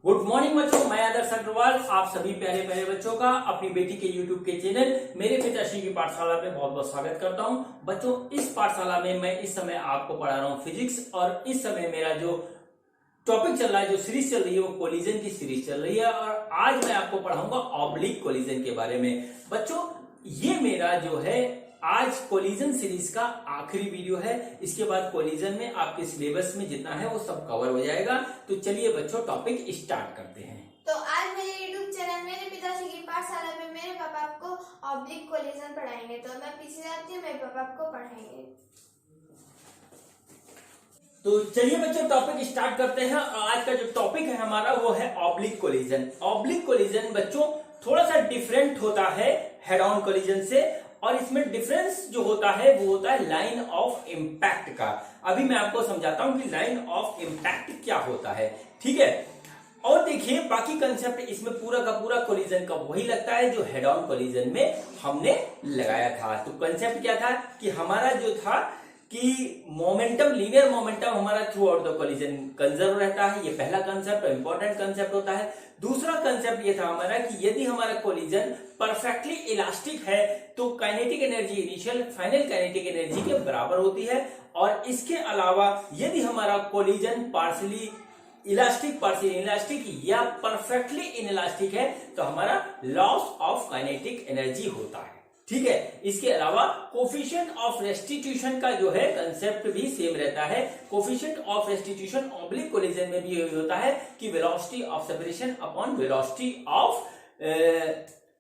Good morning बच्चों, मैं आदर्श अग्रवाल आप सभी प्यारे प्यारे बच्चों का अपनी बेटी के यूट्यूब के चैनल मेरे पिताश्री की पाठशाला में बहुत बहुत स्वागत करता हूं। बच्चों, इस पाठशाला में मैं इस समय आपको पढ़ा रहा हूं फिजिक्स, और इस समय मेरा जो टॉपिक चल रहा है, जो सीरीज चल रही है, वो कोलिजन की सीरीज चल रही है। और आज मैं आपको पढ़ाऊंगा ऑब्लिक कोलिजन के बारे में। बच्चों, ये मेरा जो है आज कोलिजन सीरीज का आखिरी वीडियो है। इसके बाद कोलिजन में आपके सिलेबस में जितना है वो सब कवर हो जाएगा। तो चलिए बच्चों, टॉपिक स्टार्ट करते हैं। तो आज मेरे यूट्यूब चैनल मेरे पिताश्री की पाठशाला में मेरे पापा आपको ऑब्लिक कोलिजन पढ़ाएंगे। तो मैं पीछे जाती हूँ, मेरे पापा आपको पढ़ाएंगे। तो चलिए बच्चों, टॉपिक स्टार्ट करते हैं। आज का जो टॉपिक है हमारा वो है ऑब्लिक कोलिजन। ऑब्लिक कोलिजन बच्चों थोड़ा सा डिफरेंट होता है हेड ऑन कोलिजन से, और इसमें डिफरेंस जो होता है वो होता है लाइन ऑफ इम्पैक्ट का। अभी मैं आपको समझाता हूं कि लाइन ऑफ इम्पैक्ट क्या होता है, ठीक है। और देखिए, बाकी कंसेप्ट इसमें पूरा का पूरा कोलिजन का वही लगता है जो हेड ऑन कोलिजन में हमने लगाया था। तो कंसेप्ट क्या था कि हमारा जो था कि मोमेंटम, लीनियर मोमेंटम हमारा through out the collision conserve रहता है। ये पहला कंसेप्ट इंपॉर्टेंट कंसेप्ट होता है। दूसरा कंसेप्ट ये था हमारा कि यदि हमारा कोलिजन परफेक्टली इलास्टिक है तो kinetic energy initial final kinetic energy के बराबर होती है। और इसके अलावा यदि हमारा collision partially elastic, partially elastic या परफेक्टली इनइलास्टिक है तो हमारा लॉस ऑफ काइनेटिक एनर्जी होता है, ठीक है। इसके अलावा कोफिशिएंट ऑफ रेस्टिट्यूशन का जो है कंसेप्ट भी सेम रहता है। Coefficient of restitution oblique collision में भी होता है कि velocity of separation upon velocity of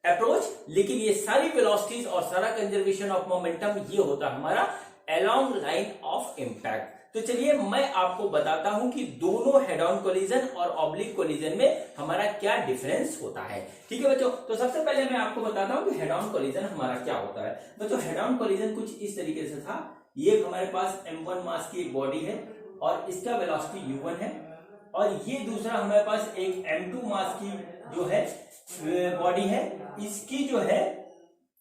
approach. लेकिन ये सारी वेलोसिटीज और सारा कंजर्वेशन ऑफ मोमेंटम ये होता है हमारा अलोंग लाइन ऑफ इम्पैक्ट। तो चलिए मैं आपको बताता हूं कि दोनों हेड ऑन कोलिजन और ऑब्लिक कोलिजन में हमारा क्या डिफरेंस होता है, ठीक है बच्चों। तो सबसे पहले मैं आपको बताता हूं कि हेड ऑन कोलिजन हमारा क्या होता है। बच्चों, हेड ऑन कोलिजन कुछ इस तरीके से था। ये हमारे पास m1 मास की एक बॉडी है और इसका वेलोसिटी u1 है, और ये दूसरा हमारे पास एक m2 मास की जो है बॉडी है, इसकी जो है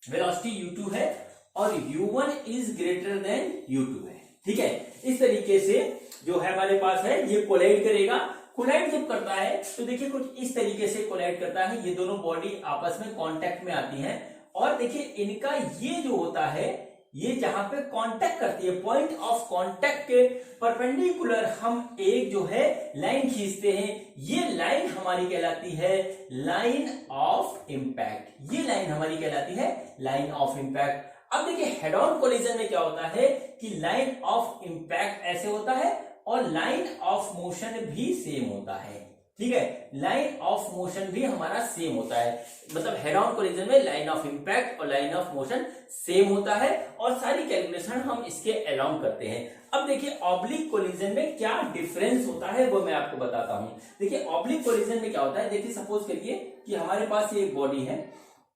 वेलोसिटी u2 है, और u1 is greater than u2 है, ठीक है। इस तरीके से जो है हमारे पास है ये कोलाइड करेगा। कोलाइड जब करता है तो देखिए कुछ इस तरीके से कोलाइड करता है। ये दोनों बॉडी आपस में कांटेक्ट में आती हैं, और देखिए इनका ये जो होता है, ये जहां पे कांटेक्ट करती है, पॉइंट ऑफ कांटेक्ट के परपेंडिकुलर हम एक जो है लाइन खींचते हैं। ये लाइन हमारी कहलाती है लाइन ऑफ इम्पैक्ट। ये लाइन हमारी कहलाती है लाइन ऑफ इम्पैक्ट। अब देखिए हेड ऑन कोलिजन में क्या होता है कि लाइन ऑफ इम्पैक्ट ऐसे होता है और लाइन ऑफ मोशन भी सेम होता है, ठीक है। लाइन ऑफ मोशन भी हमारा सेम होता है, मतलब हेड ऑन कोलिजन में लाइन ऑफ इम्पैक्ट और लाइन ऑफ मोशन सेम होता है, और सारी कैलकुलेशन हम इसके अलोंग करते हैं। अब देखिए ऑब्लिक कोलिजन में क्या डिफरेंस होता है वो मैं आपको बताता हूं। देखिए ऑब्लिक कोलिजन में क्या होता है, देखिए सपोज करिए कि हमारे पास ये एक बॉडी है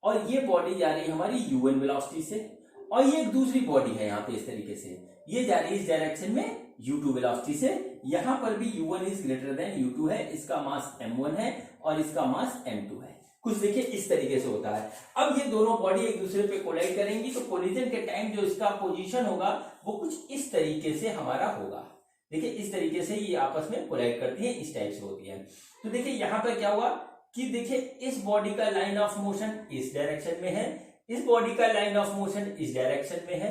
और ये बॉडी जा रही है हमारी u1 वेलोसिटी से, और ये एक दूसरी बॉडी है यहाँ पे इस तरीके से, ये जा रही है इस डायरेक्शन में u2 वेलोसिटी से। यहाँ पर भी u1 is greater than u2 है, इसका मास m1 है और इसका मास m2 है। कुछ देखिए इस तरीके से होता है। अब ये दोनों बॉडी एक दूसरे पे कोलाइड करेंगी तो कोलिजन के टाइम जो इसका पोजीशन होगा वो कुछ इस तरीके से हमारा होगा। देखिए इस तरीके से ये आपस में कोलाइड करती है, इस टाइप से होती है। तो देखिए यहाँ पर क्या हुआ कि देखिए इस बॉडी का लाइन ऑफ मोशन इस डायरेक्शन में है, इस बॉडी का लाइन ऑफ मोशन इस डायरेक्शन में है,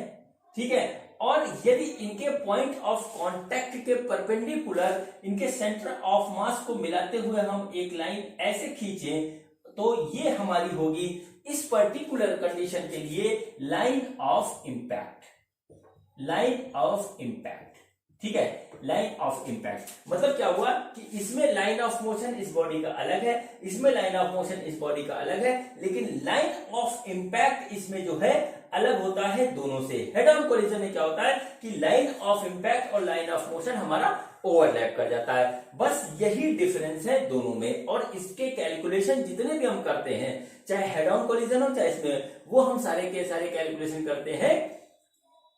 ठीक है। और यदि इनके पॉइंट ऑफ कांटेक्ट के परपेंडिकुलर इनके सेंटर ऑफ मास को मिलाते हुए हम एक लाइन ऐसे खींचें तो ये हमारी होगी इस पर्टिकुलर कंडीशन के लिए line of impact. Line of impact, ठीक है, लाइन ऑफ इम्पैक्ट। मतलब क्या हुआ कि इसमें लाइन ऑफ मोशन इस बॉडी का अलग है, इसमें लाइन ऑफ मोशन इस बॉडी का अलग है, लेकिन लाइन ऑफ इम्पैक्ट इसमें जो है अलग होता है दोनों से। हेड ऑन कोलिजन में क्या होता है कि लाइन ऑफ इम्पैक्ट और लाइन ऑफ मोशन हमारा ओवरलैप कर जाता है। बस यही डिफरेंस है दोनों में, और इसके कैलकुलेशन जितने भी हम करते हैं, चाहे हेड ऑन कोलिजन हो चाहे इसमें, वो हम सारे के सारे कैलकुलेशन करते हैं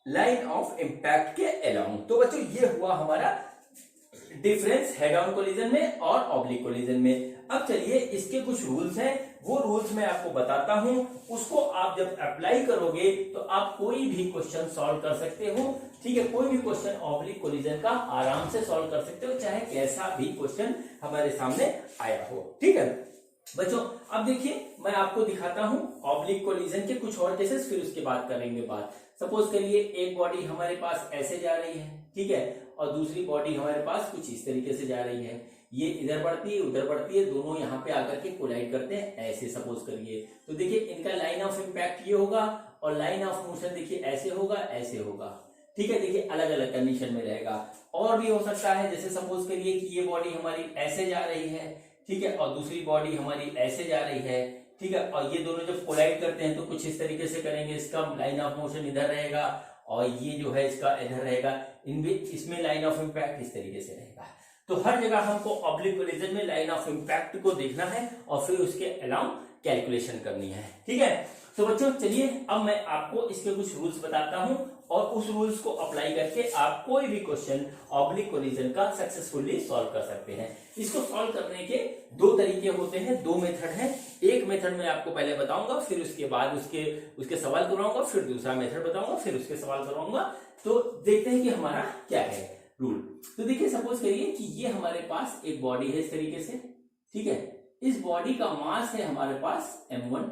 लाइन ऑफ इम्पैक्ट के अलोंग। तो बच्चों ये हुआ हमारा डिफरेंस हेड ऑन कोलिजन में और ऑब्लिक कोलिजन में। अब चलिए इसके कुछ रूल्स हैं, वो रूल्स मैं आपको बताता हूं, उसको आप जब अप्लाई करोगे तो आप कोई भी क्वेश्चन सॉल्व कर सकते हो। ठीक है, कोई भी क्वेश्चन ऑब्लिक कोलिजन का आराम से सॉल्व कर सकते हो, चाहे कैसा भी क्वेश्चन हमारे सामने आया हो। ठीक है बच्चों, अब देखिए मैं आपको दिखाता हूं ऑब्लिक कोलिजन के कुछ और केसेस, फिर उसके बाद करेंगे बात। सपोज करिए एक बॉडी हमारे पास ऐसे जा रही है, ठीक है, और दूसरी बॉडी हमारे पास कुछ इस तरीके से जा रही है। ये इधर बढ़ती है उधर बढ़ती है, दोनों यहाँ पे आकर के कोलाइड करते हैं ऐसे सपोज करिए। तो देखिए इनका लाइन ऑफ इम्पैक्ट ये होगा और लाइन ऑफ मोशन देखिए ऐसे होगा ऐसे होगा। ठीक है, देखिए अलग अलग कंडीशन में रहेगा। और भी हो सकता है, जैसे सपोज करिए कि ये बॉडी हमारी ऐसे जा रही है, ठीक है, और दूसरी बॉडी हमारी ऐसे जा रही है, ठीक है, और ये दोनों जब कोलाइड करते हैं तो कुछ इस तरीके से करेंगे, इसका लाइन ऑफ मोशन इधर रहेगा और ये जो है इसका इधर रहेगा, इसमें लाइन ऑफ इम्पैक्ट इस तरीके से रहेगा। तो हर जगह हमको ऑब्लिक कोलिजन में लाइन ऑफ इम्पैक्ट को देखना है और फिर उसके अलाउ कैलकुलेशन करनी है। ठीक है, तो बच्चों चलिए अब मैं आपको इसके कुछ रूल्स बताता हूं और उस रूल्स को अप्लाई करके आप कोई भी क्वेश्चन ऑब्लिक कोलिजन का सक्सेसफुली सॉल्व कर सकते हैं। इसको सॉल्व करने के दो तरीके होते हैं, दो मेथड हैं। एक मेथड मैं आपको पहले बताऊंगा, फिर उसके बाद उसके सवाल करवाऊंगा, फिर दूसरा मेथड बताऊंगा, फिर उसके सवाल करवाऊंगा। तो देखते हैं कि हमारा क्या है रूल। तो देखिए सपोज करिए कि ये हमारे पास एक बॉडी है इस तरीके से, ठीक है, इस बॉडी का मास है हमारे पास m1,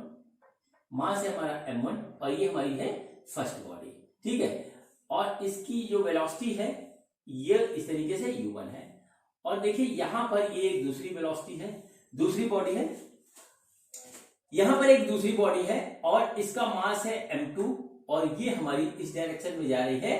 मास है हमारा m1 और ये हमारी है फर्स्ट बॉडी। ठीक है, और इसकी जो वेलोसिटी है ये इस तरीके से u1 है, और देखिए यहां पर ये एक दूसरी वेलोसिटी है, दूसरी बॉडी है, यहां पर एक दूसरी बॉडी है और इसका मास है m2 और ये हमारी इस डायरेक्शन में जा रही है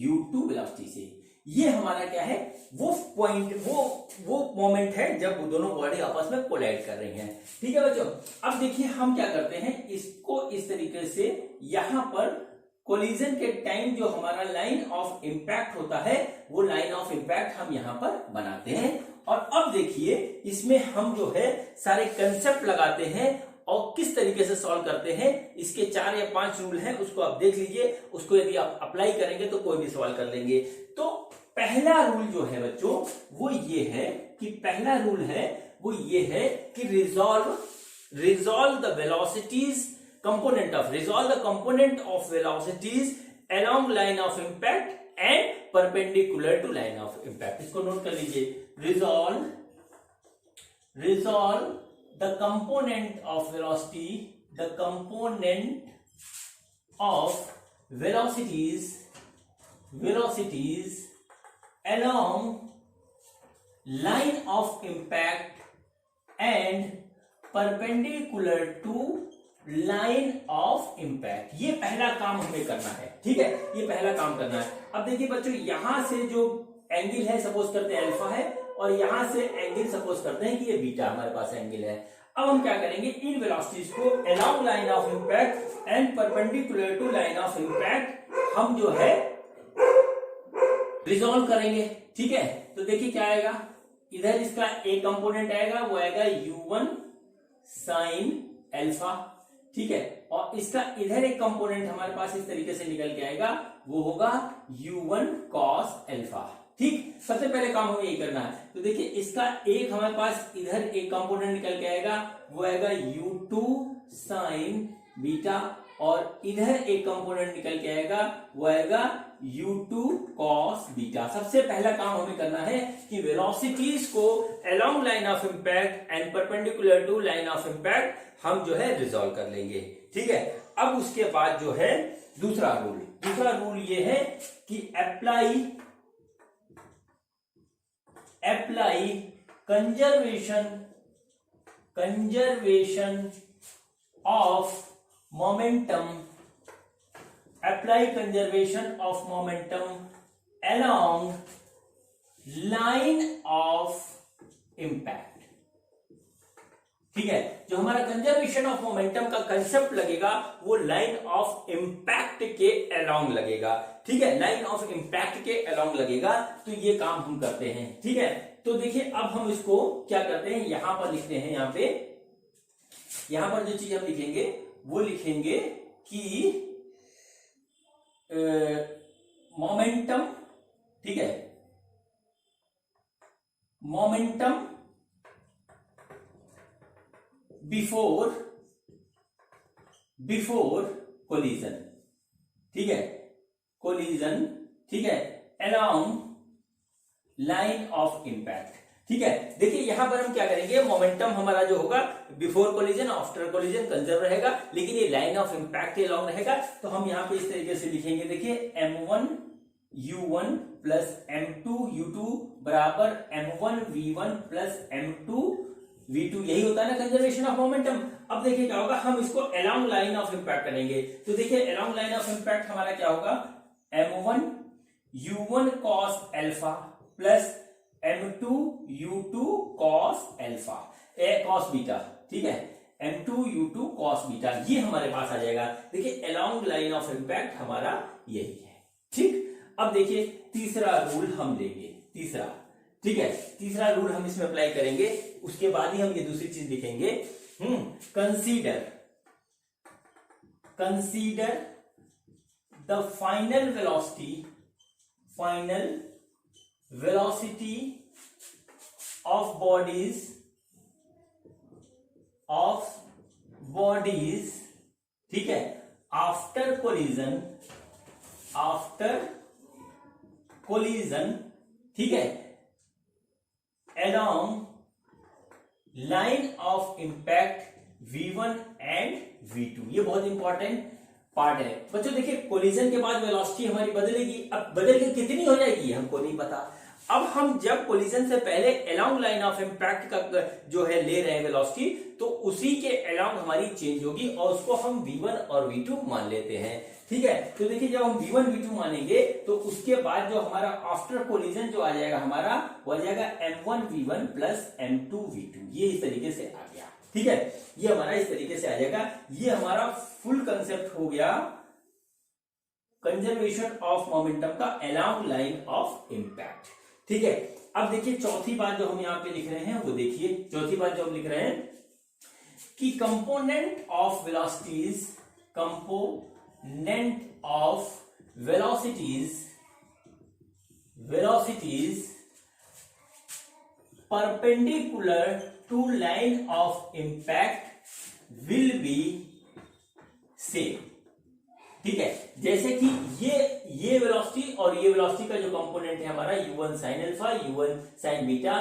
u2 वेलोसिटी से। ये हमारा क्या है, वो पॉइंट, वो मोमेंट है जब वो दोनों बॉडी आपस में कोलाइड कर रही हैं। ठीक है बच्चों, अब देखिए हम क्या करते हैं, इसको इस तरीके से यहां पर कोलिजन के टाइम जो हमारा लाइन ऑफ इम्पैक्ट होता है वो लाइन ऑफ इम्पैक्ट हम यहां पर बनाते हैं। और अब देखिए इसमें हम जो है सारे कंसेप्ट लगाते हैं और किस तरीके से सॉल्व करते हैं। इसके 4 या 5 रूल हैं, उसको आप देख लीजिए, उसको यदि आप अप्लाई करेंगे तो कोई भी सवाल कर लेंगे। तो पहला रूल जो है बच्चों वो ये है कि पहला रूल है वो ये है कि resolve the velocities component of velocities along line of impact and perpendicular to line of impact. इसको नोट कर लीजिए, resolve the component of velocities along line of impact and perpendicular to line of impact. ये पहला काम हमें करना है। ठीक है, ये पहला काम करना है। अब देखिए बच्चों यहां से जो एंगल है सपोज करते हैं अल्फा है और यहां से एंगल सपोज करते हैं कि ये बीटा हमारे पास एंगल है। अब हम क्या करेंगे, इन वेलोसिटीज को along line of impact and perpendicular to line of impact हम जो है रिजॉल्व करेंगे। ठीक है, तो देखिए क्या आएगा, इधर इसका एक कंपोनेंट आएगा वो आएगा u1 साइन अल्फा। ठीक है, और इसका इधर एक कंपोनेंट हमारे पास इस तरीके से निकल के आएगा वो होगा u1 cos अल्फा। ठीक, सबसे पहले काम हमें ये करना है। तो देखिए इसका एक हमारे पास इधर एक कंपोनेंट निकल के आएगा वो आएगा u2 साइन बीटा और इधर एक कंपोनेंट निकल के आएगा वो आएगा u2 cos बीटा। सबसे पहला काम हमें करना है कि वेलोसिटीज को along line of impact and perpendicular to line of impact हम जो है रिजॉल्व कर लेंगे। ठीक है, अब उसके बाद जो है दूसरा रूल ये है कि apply conservation of momentum along line of impact। ठीक है, जो हमारा कंजर्वेशन ऑफ मोमेंटम का कंसेप्ट लगेगा वो लाइन ऑफ इम्पैक्ट के अलोंग लगेगा। ठीक है, लाइन ऑफ इम्पैक्ट के अलोंग लगेगा, तो ये काम हम करते हैं। ठीक है, तो देखिए अब हम इसको क्या करते हैं, यहां पर लिखते हैं, यहां पर जो चीज हम लिखेंगे वो लिखेंगे कि मोमेंटम, ठीक है, मोमेंटम बिफोर कोलिजन, ठीक है, कोलिजन, ठीक है, अलोंग लाइन ऑफ इंपैक्ट, ठीक है। देखिए यहां पर हम क्या करेंगे, मोमेंटम हमारा जो होगा before collision, after collision conserve रहेगा, लेकिन ये लाइन ऑफ इंपैक्ट के अलोंग रहेगा। तो हम यहां पे इस तरीके से लिखेंगे, देखिए m1 u1 plus m2 u2 बराबर m1 v1 plus m2 v2, यही होता है ना कंजर्वेशन ऑफ मोमेंटम। अब देखिए क्या होगा, हम इसको अलोंग लाइन ऑफ इंपैक्ट करेंगे। तो देखिए अलोंग लाइन ऑफ इंपैक्ट हमारा क्या होगा, m1 u1 cos alpha plus m2 u2 cos alpha cos beta, ठीक है, m2 u2 cos बीटा, ये हमारे पास आ जाएगा। देखिए अलोंग लाइन ऑफ इंपैक्ट हमारा यही है, ठीक। अब देखिए तीसरा रूल हम लेंगे, तीसरा, ठीक है, तीसरा रूल हम इसमें अप्लाई करेंगे, उसके बाद ही हम ये दूसरी चीज लिखेंगे। Consider the final velocity of bodies, ठीक है, आफ्टर कोलिजन, ठीक है, along line of impact v1 and v2, ये बहुत इंपॉर्टेंट पार्ट है बच्चों। देखिए कोलिजन के बाद वेलोसिटी हमारी बदलेगी, अब बदल के कितनी हो जाएगी हमको नहीं पता। अब हम जब कोलिजन से पहले अलोंग लाइन ऑफ इंपैक्ट का जो है ले रहे हैं वेलोसिटी, तो उसी के अलोंग हमारी चेंज होगी और उसको हम v1 और v2 मान लेते हैं, ठीक है। तो देखिए जब हम v1 v2 मानेंगे तो उसके बाद जो हमारा आफ्टर कोलिजन जो आ जाएगा हमारा, वो आ जाएगा m1 v1 plus m2 v2, ये इस तरीके से आ गया, ठीक है, ये हमारा इस तरीके से आ जाएगा। ये हमारा फुल कंसेप्ट हो गया कंजर्वेशन ऑफ मोमेंटम का अलोंग लाइन ऑफ इंपैक्ट, ठीक है। अब देखिए चौथी बात जो हम यहां पे लिख रहे हैं, वो देखिए चौथी बात जो हम लिख रहे हैं कि component of velocities perpendicular to line of impact will be same, ठीक है। जैसे कि ये वेलोसिटी और ये वेलोसिटी का जो कंपोनेंट है हमारा u1 sin alpha, u1 sin beta,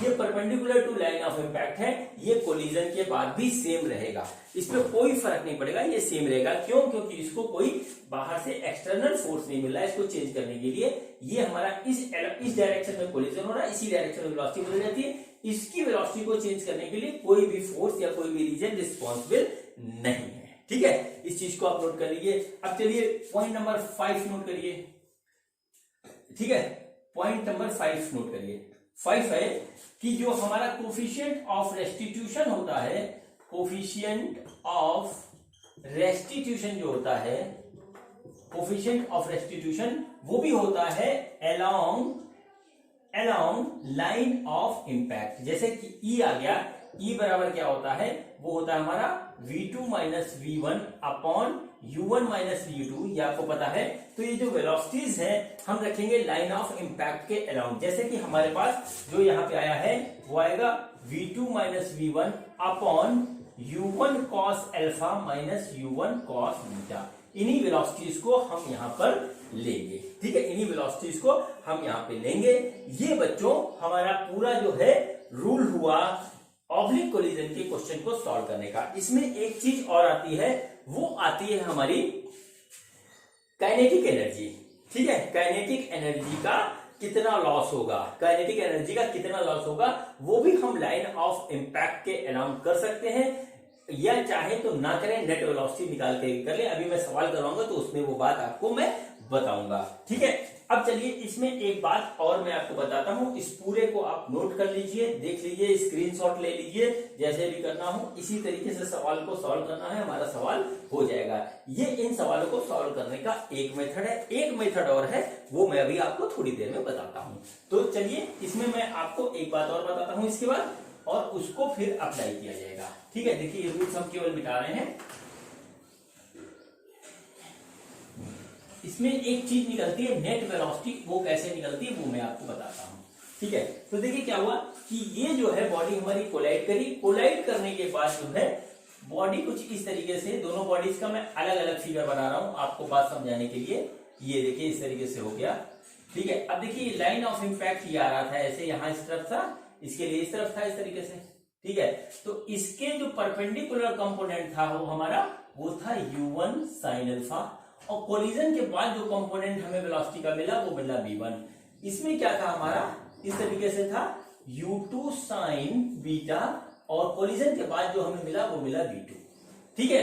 ये perpendicular to line of impact है, ये कोलिजन के बाद भी सेम रहेगा, इसमें कोई फर्क नहीं पड़ेगा, ये सेम रहेगा। क्यों? क्योंकि इसको कोई बाहर से एक्सटर्नल फोर्स नहीं मिल रहा है इसको चेंज करने के लिए। ये हमारा इस डायरेक्शन में कोलिजन हो रहा है, इसी डायरेक्शन में वेलोसिटी बदल जाती है, इसकी वेलोसिटी को चेंज करने के लिए कोई भी फोर्स या कोई भी रीजन रिस्पॉन्सिबल नहीं है, ठीक है। इस चीज को आप नोट कर लीजिए। अब चलिए पॉइंट नंबर 5 नोट करिए, ठीक है, पॉइंट नंबर 5 नोट करिए। 5 है कि जो हमारा कोफिशिएंट ऑफ रेस्टिट्यूशन होता है, कोफिशिएंट ऑफ रेस्टिट्यूशन जो होता है, कोफिशिएंट ऑफ रेस्टिट्यूशन वो भी होता है अलोंग लाइन ऑफ इंपैक्ट। जैसे कि E आ गया, E बराबर क्या होता है, वो होता है हमारा v2 minus v1 upon u1 minus u2, ये आपको पता है। तो ये जो वेलोसिटीज है हम रखेंगे लाइन ऑफ इंपैक्ट के अराउंड। जैसे कि हमारे पास जो यहाँ पे आया है वो आएगा v2 minus v1 upon u1 cos alpha minus u1 cos beta. इन्हीं वेलोसिटीज को हम यहाँ पर लेंगे, ठीक है, इन्हीं वेलोसिटीज को हम यहाँ पे लेंगे। ये बच्चों हमारा पूरा जो है रूल हुआ ऑब्लिक कोलिजन के क्वेश्चन को सॉल्व करने का। इसमें एक चीज और आती है, वो आती है हमारी काइनेटिक एनर्जी, ठीक है। काइनेटिक एनर्जी का कितना लॉस होगा, काइनेटिक एनर्जी का कितना लॉस होगा वो भी हम लाइन ऑफ इंपैक्ट के अराउंड कर सकते हैं, या चाहे तो ना करें, नेट वेलोसिटी निकाल के कर ले। अभी मैं सवाल करवाऊंगा तो उसमें वो बात आपको मैं बताऊंगा, ठीक है। अब चलिए इसमें एक बात और मैं आपको बताता हूं, इस पूरे को आप नोट कर लीजिए, देख लीजिए, स्क्रीनशॉट ले लीजिए, जैसे भी करना हो इसी तरीके से सवाल को सॉल्व करना है, हमारा सवाल हो जाएगा। ये इन सवालों को सॉल्व करने का एक मेथड है, एक मेथड और है, वो मैं अभी आपको थोड़ी देर में बताता हूं। तो चलिए इसमें मैं आपको एक बात और बताता हूं इसके बाद, और उसको फिर अप्लाई किया जाएगा, ठीक है। देखिए ये रूल्स हम केवल मिटा रहे हैं। इसमें एक चीज निकलती है नेट वेलोसिटी, वो कैसे निकलती है वो मैं आपको बताता हूं। ठीक है। तो देखिए क्या हुआ कि ये जो है बॉडी हमारी कोलाइड करी, कोलाइड करने के बाद जो है बॉडी कुछ इस तरीके से, दोनों बॉडीज का मैं अलग अलग फिगर बना रहा हूं आपको बात समझाने के लिए। ये देखिए इस तरीके से हो गया, ठीक है। अब देखिए लाइन ऑफ इम्पैक्ट ये आ रहा था ऐसे, यहां इस तरफ था, इसके लिए इस तरफ था इस तरीके से, ठीक है। तो इसके जो परपेंडिकुलर कंपोनेंट था वो था u1 sin अल्फा, और कोलिजन के बाद जो कंपोनेंट हमें वेलोसिटी का मिला वो मिला v1। इसमें क्या था हमारा, इस तरीके से था u2 sin बीटा, और कोलिजन के बाद जो हमें मिला वो मिला v2, ठीक है।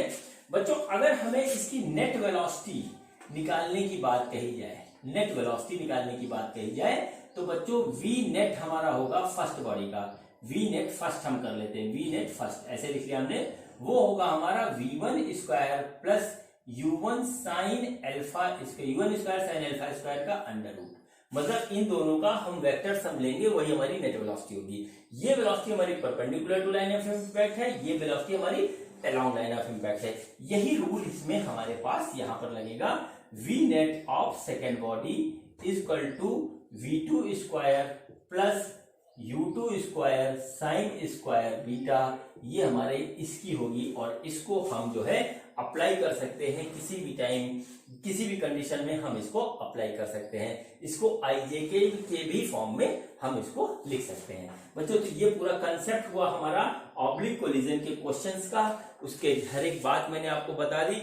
बच्चों अगर हमें इसकी नेट वेलोसिटी निकालने की बात कही जाए, नेट वेलोसिटी निकालने की बात कही जाए, तो बच्चों v नेट हमारा होगा फर्स्ट बॉडी का, v नेट फर्स्ट हम कर लेते हैं, v नेट फर्स्ट ऐसे लिख लिया हमने, वो होगा हमारा v1 square plus u1 sine alpha, इसके u1 square sine alpha square का अंडर रूट, मतलब इन दोनों का हम वेक्टर सम लेंगे, वही हमारी नेट वेलोसिटी होगी। ये वेलोसिटी हमारी perpendicular to line of impact है, ये वेलोसिटी हमारी अलोंग लाइन ऑफ इम्पैक्ट है। यही रूल इसमें हमारे पास यहां पर लगेगा, v net of second body is equal to v2 square plus u2 square sine square beta, ये हमारे इसकी होगी, और इसको हम जो है अप्लाई कर सकते हैं किसी भी टाइम, किसी भी कंडीशन में हम इसको अप्लाई कर सकते हैं। इसको आईजेके के भी फॉर्म में हम इसको लिख सकते हैं। बच्चों तो ये पूरा कंसेप्ट हुआ हमारा ऑब्लिक कोलिजन के क्वेश्चंस का, उसके हर एक बात मैंने आपको बता दी,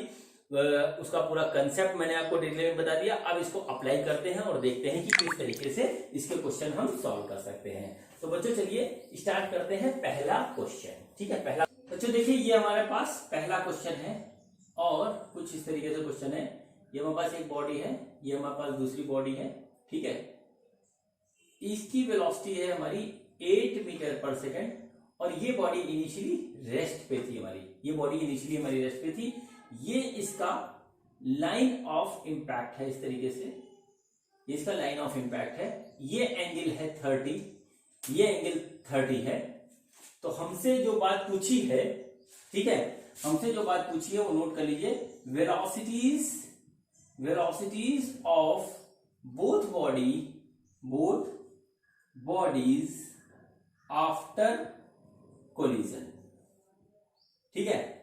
उसका पूरा कंसेप्ट मैंने आपको डिटेल में बता दिया। अब इसको अप्लाई करते हैं और देखते हैं कि किस तरीके से इसके क्वेश्चन हम सॉल्व कर सकते हैं। तो बच्चों चलिए स्टार्ट करते हैं पहला क्वेश्चन, ठीक है। पहला बच्चों देखिए ये हमारे पास पहला क्वेश्चन है, और कुछ इस तरीके से क्वेश्चन है। ये हमारे पास एक बॉडी है, ये हमारे पास दूसरी बॉडी है, ठीक है। इसकी वेलोसिटी है हमारी 8 मीटर पर सेकेंड, और ये बॉडी इनिशियली रेस्ट पे थी हमारी, ये बॉडी इनिशियली हमारी रेस्ट पे थी। ये इसका लाइन ऑफ इम्पैक्ट है, इस तरीके से ये इसका लाइन ऑफ इम्पैक्ट है। ये एंगल है 30, ये एंगल 30 है। तो हमसे जो बात पूछी है, ठीक है, हमसे जो बात पूछी है वो नोट कर लीजिए, velocities of both bodies after collision, ठीक है।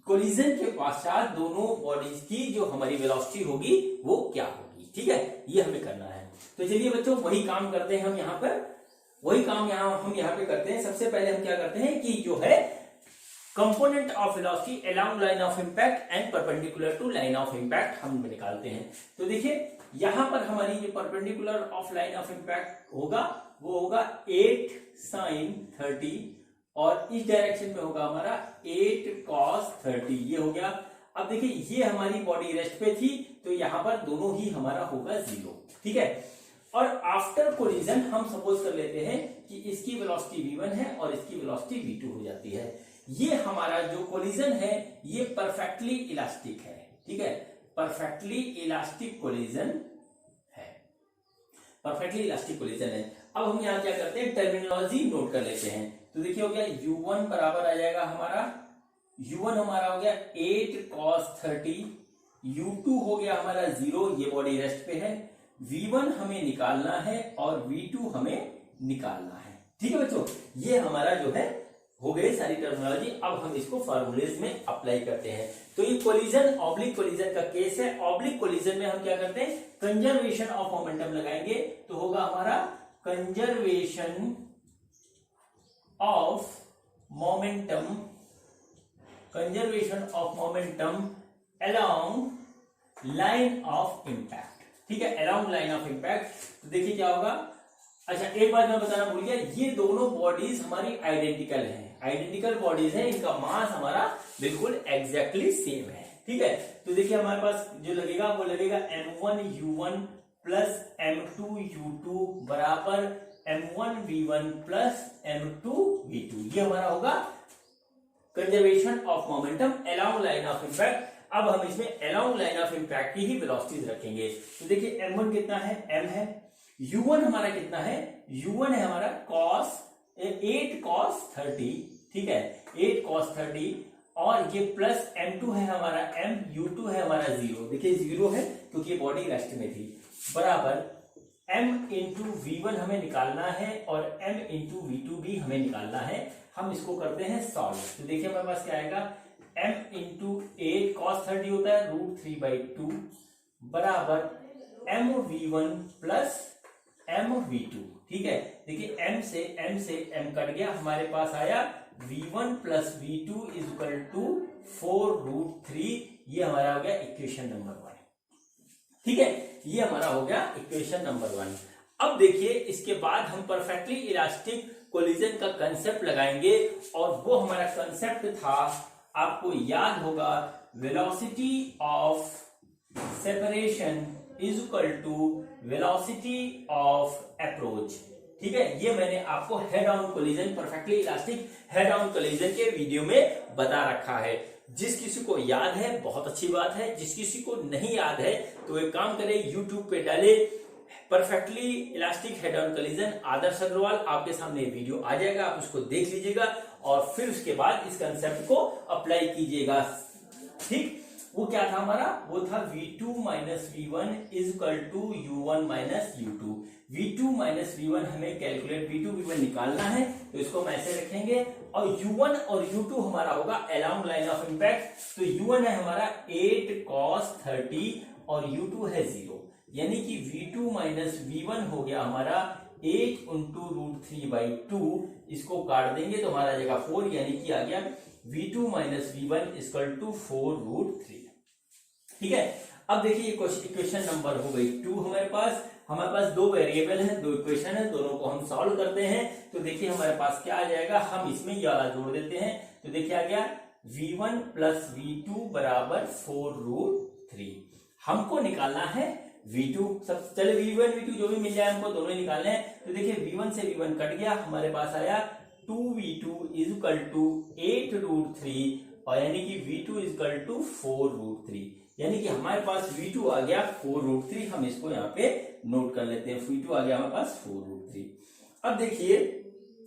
कोलिजन के पश्चात दोनों बॉडीज की जो हमारी वेलोसिटी होगी वो क्या होगी, ठीक है, ये हमें करना है। तो चलिए बच्चों वही काम करते हैं हम यहाँ पर, वही काम हम यहाँ पे करते हैं। सबसे पहले हम क्या करते हैं कि जो है component of velocity along line of impact and perpendicular to line of impact हम निकालते हैं। तो देखिए यहां पर हमारी जो perpendicular of line of impact होगा वो होगा 8 साइन 30, और इस डायरेक्शन में होगा हमारा 8 cos 30, ये हो गया। अब देखिए ये हमारी बॉडी रेस्ट पे थी, तो यहां पर दोनों ही हमारा होगा 0, ठीक है। और आफ्टर कोलिजन हम सपोज कर लेते हैं कि इसकी वेलोसिटी v1 है और इसकी वेलोसिटी v2 हो जाती है। ये हमारा जो कोलिजन है ये परफेक्टली इलास्टिक है, ठीक है, परफेक्टली इलास्टिक कोलिजन है, परफेक्टली इलास्टिक कोलिजन है। अब हम यहाँ क्या करते हैं, टर्मिनोलॉजी नोट कर लेते हैं। तो देखिए हो गया u1 बराबर आ जाएगा हमारा, u1 हमारा हो गया 8 cos 30, u2 हो गया हमारा 0, ये बॉडी रेस्ट पे है, v1 हमें निकालना है और v2 हमें निकालना है, ठीक है बच्चों। ये हमारा जो है हो गई सारी टर्मिनोलॉजी। अब हम इसको फॉर्मूलेज में अप्लाई करते हैं। तो ये कोलिजन ऑब्लिक कोलिजन का केस है। ऑब्लिक कोलिजन में हम क्या करते हैं, कंजर्वेशन ऑफ मोमेंटम लगाएंगे। तो होगा हमारा conservation of momentum, conservation of momentum along line of impact, ठीक है, अलोंग लाइन ऑफ इम्पैक्ट। तो देखिए क्या होगा, अच्छा एक बात मैं बताना भूल गया, ये दोनों बॉडीज हमारी आइडेंटिकल हैं, आइडेंटिकल बॉडीज हैं, इनका मास हमारा बिल्कुल एग्जैक्टली सेम है, ठीक है। तो देखिए हमारे पास जो लगेगा वो लगेगा m1u1 प्लस m2u2 बराबर m1v1 प्लस m2v2, ये हमारा होगा conservation of momentum along line of impact. अब हम इसमें अलोंग लाइन ऑफ इम्पैक्ट की ही वेलोसिटीज रखेंगे। तो देखिए m1 कितना है, m है, u1 हमारा कितना है, u1 है हमारा 8 cos 30, ठीक है, 8 cos 30, और ये प्लस m2 है हमारा m, u2 है हमारा 0, देखिए 0 है क्योंकि बॉडी रेस्ट में थी, बराबर m इंटू V1 हमें निकालना है और m इंटू V2 भी हमें निकालना है। हम इसको करते हैं सॉल्व। तो देखिए हमारे पास क्या आएगा, m इंटू 8 cos 30 होता है √3/2 बराबर mV1 प्लस mV2। ठीक है, देखिए m से m कट गया, हमारे पास आया V1 plus V2 is equal to 4√3। ये हमारा हो गया इक्वेशन नंबर 1। ठीक है, ये हमारा हो गया इक्वेशन नंबर 1। अब देखिए इसके बाद हम परफेक्टली इलास्टिक कोलिजन का कंसेप्ट लगाएंगे और वो हमारा कंसेप्ट था, आपको याद होगा, velocity of separation is equal to velocity of approach. ठीक है, ये मैंने आपको head on collision, perfectly elastic head on collision के वीडियो में बता रखा है। जिस किसी को याद है बहुत अच्छी बात है, जिस किसी को नहीं याद है तो एक काम करे, यूट्यूब पे डाले perfectly elastic head on collision Adarsh Agrawal, आपके सामने वीडियो आ जाएगा, आप उसको देख लीजिएगा और फिर उसके बाद इस कंसेप्ट को अप्लाई कीजिएगा। ठीक, वो क्या था हमारा, वो था V2 minus V1 is equal to U1 minus U2। V2 minus V1 हमें कैलकुलेट V2 V1 निकालना है, तो इसको हम ऐसे रखेंगे और U1 और U2 हमारा होगा अलोंग लाइन ऑफ इम्पैक्ट। तो U1 है हमारा 8 cos 30 और U2 है 0, यानी कि V2 माइनस V1 हो गया हमारा 8 इंटू √3/2। इसको काट देंगे तो हमारा जगह 4, यानी कि आ गया V2 minus V1 equal to 4√3। ठीक है, अब देखिए इक्वेशन नंबर हो गई 2 हमारे पास दो वेरिएबल है, दो इक्वेशन है, दोनों को हम सॉल्व करते हैं। तो देखिए हमारे पास क्या आ जाएगा, हम इसमें ये वाला जोड़ देते हैं। तो देखिए आ गया V1 प्लस V2 बराबर 4√3। हमको निकालना है V2, सब चले V1 V2 जो भी मिल जाए हमको दोनों ही निकालने हैं। तो देखिए V1 से V1 कट गया, हमारे पास आया 2V2 इज इक्वल टू 8√3 और यानी कि V2 इज इक्वल टू 4√3, यानी कि हमारे पास V2 आ गया 4√3। हम इसको यहाँ पे नोट कर लेते हैं, V2 आ गया हमारे पास 4√3। अब देखिए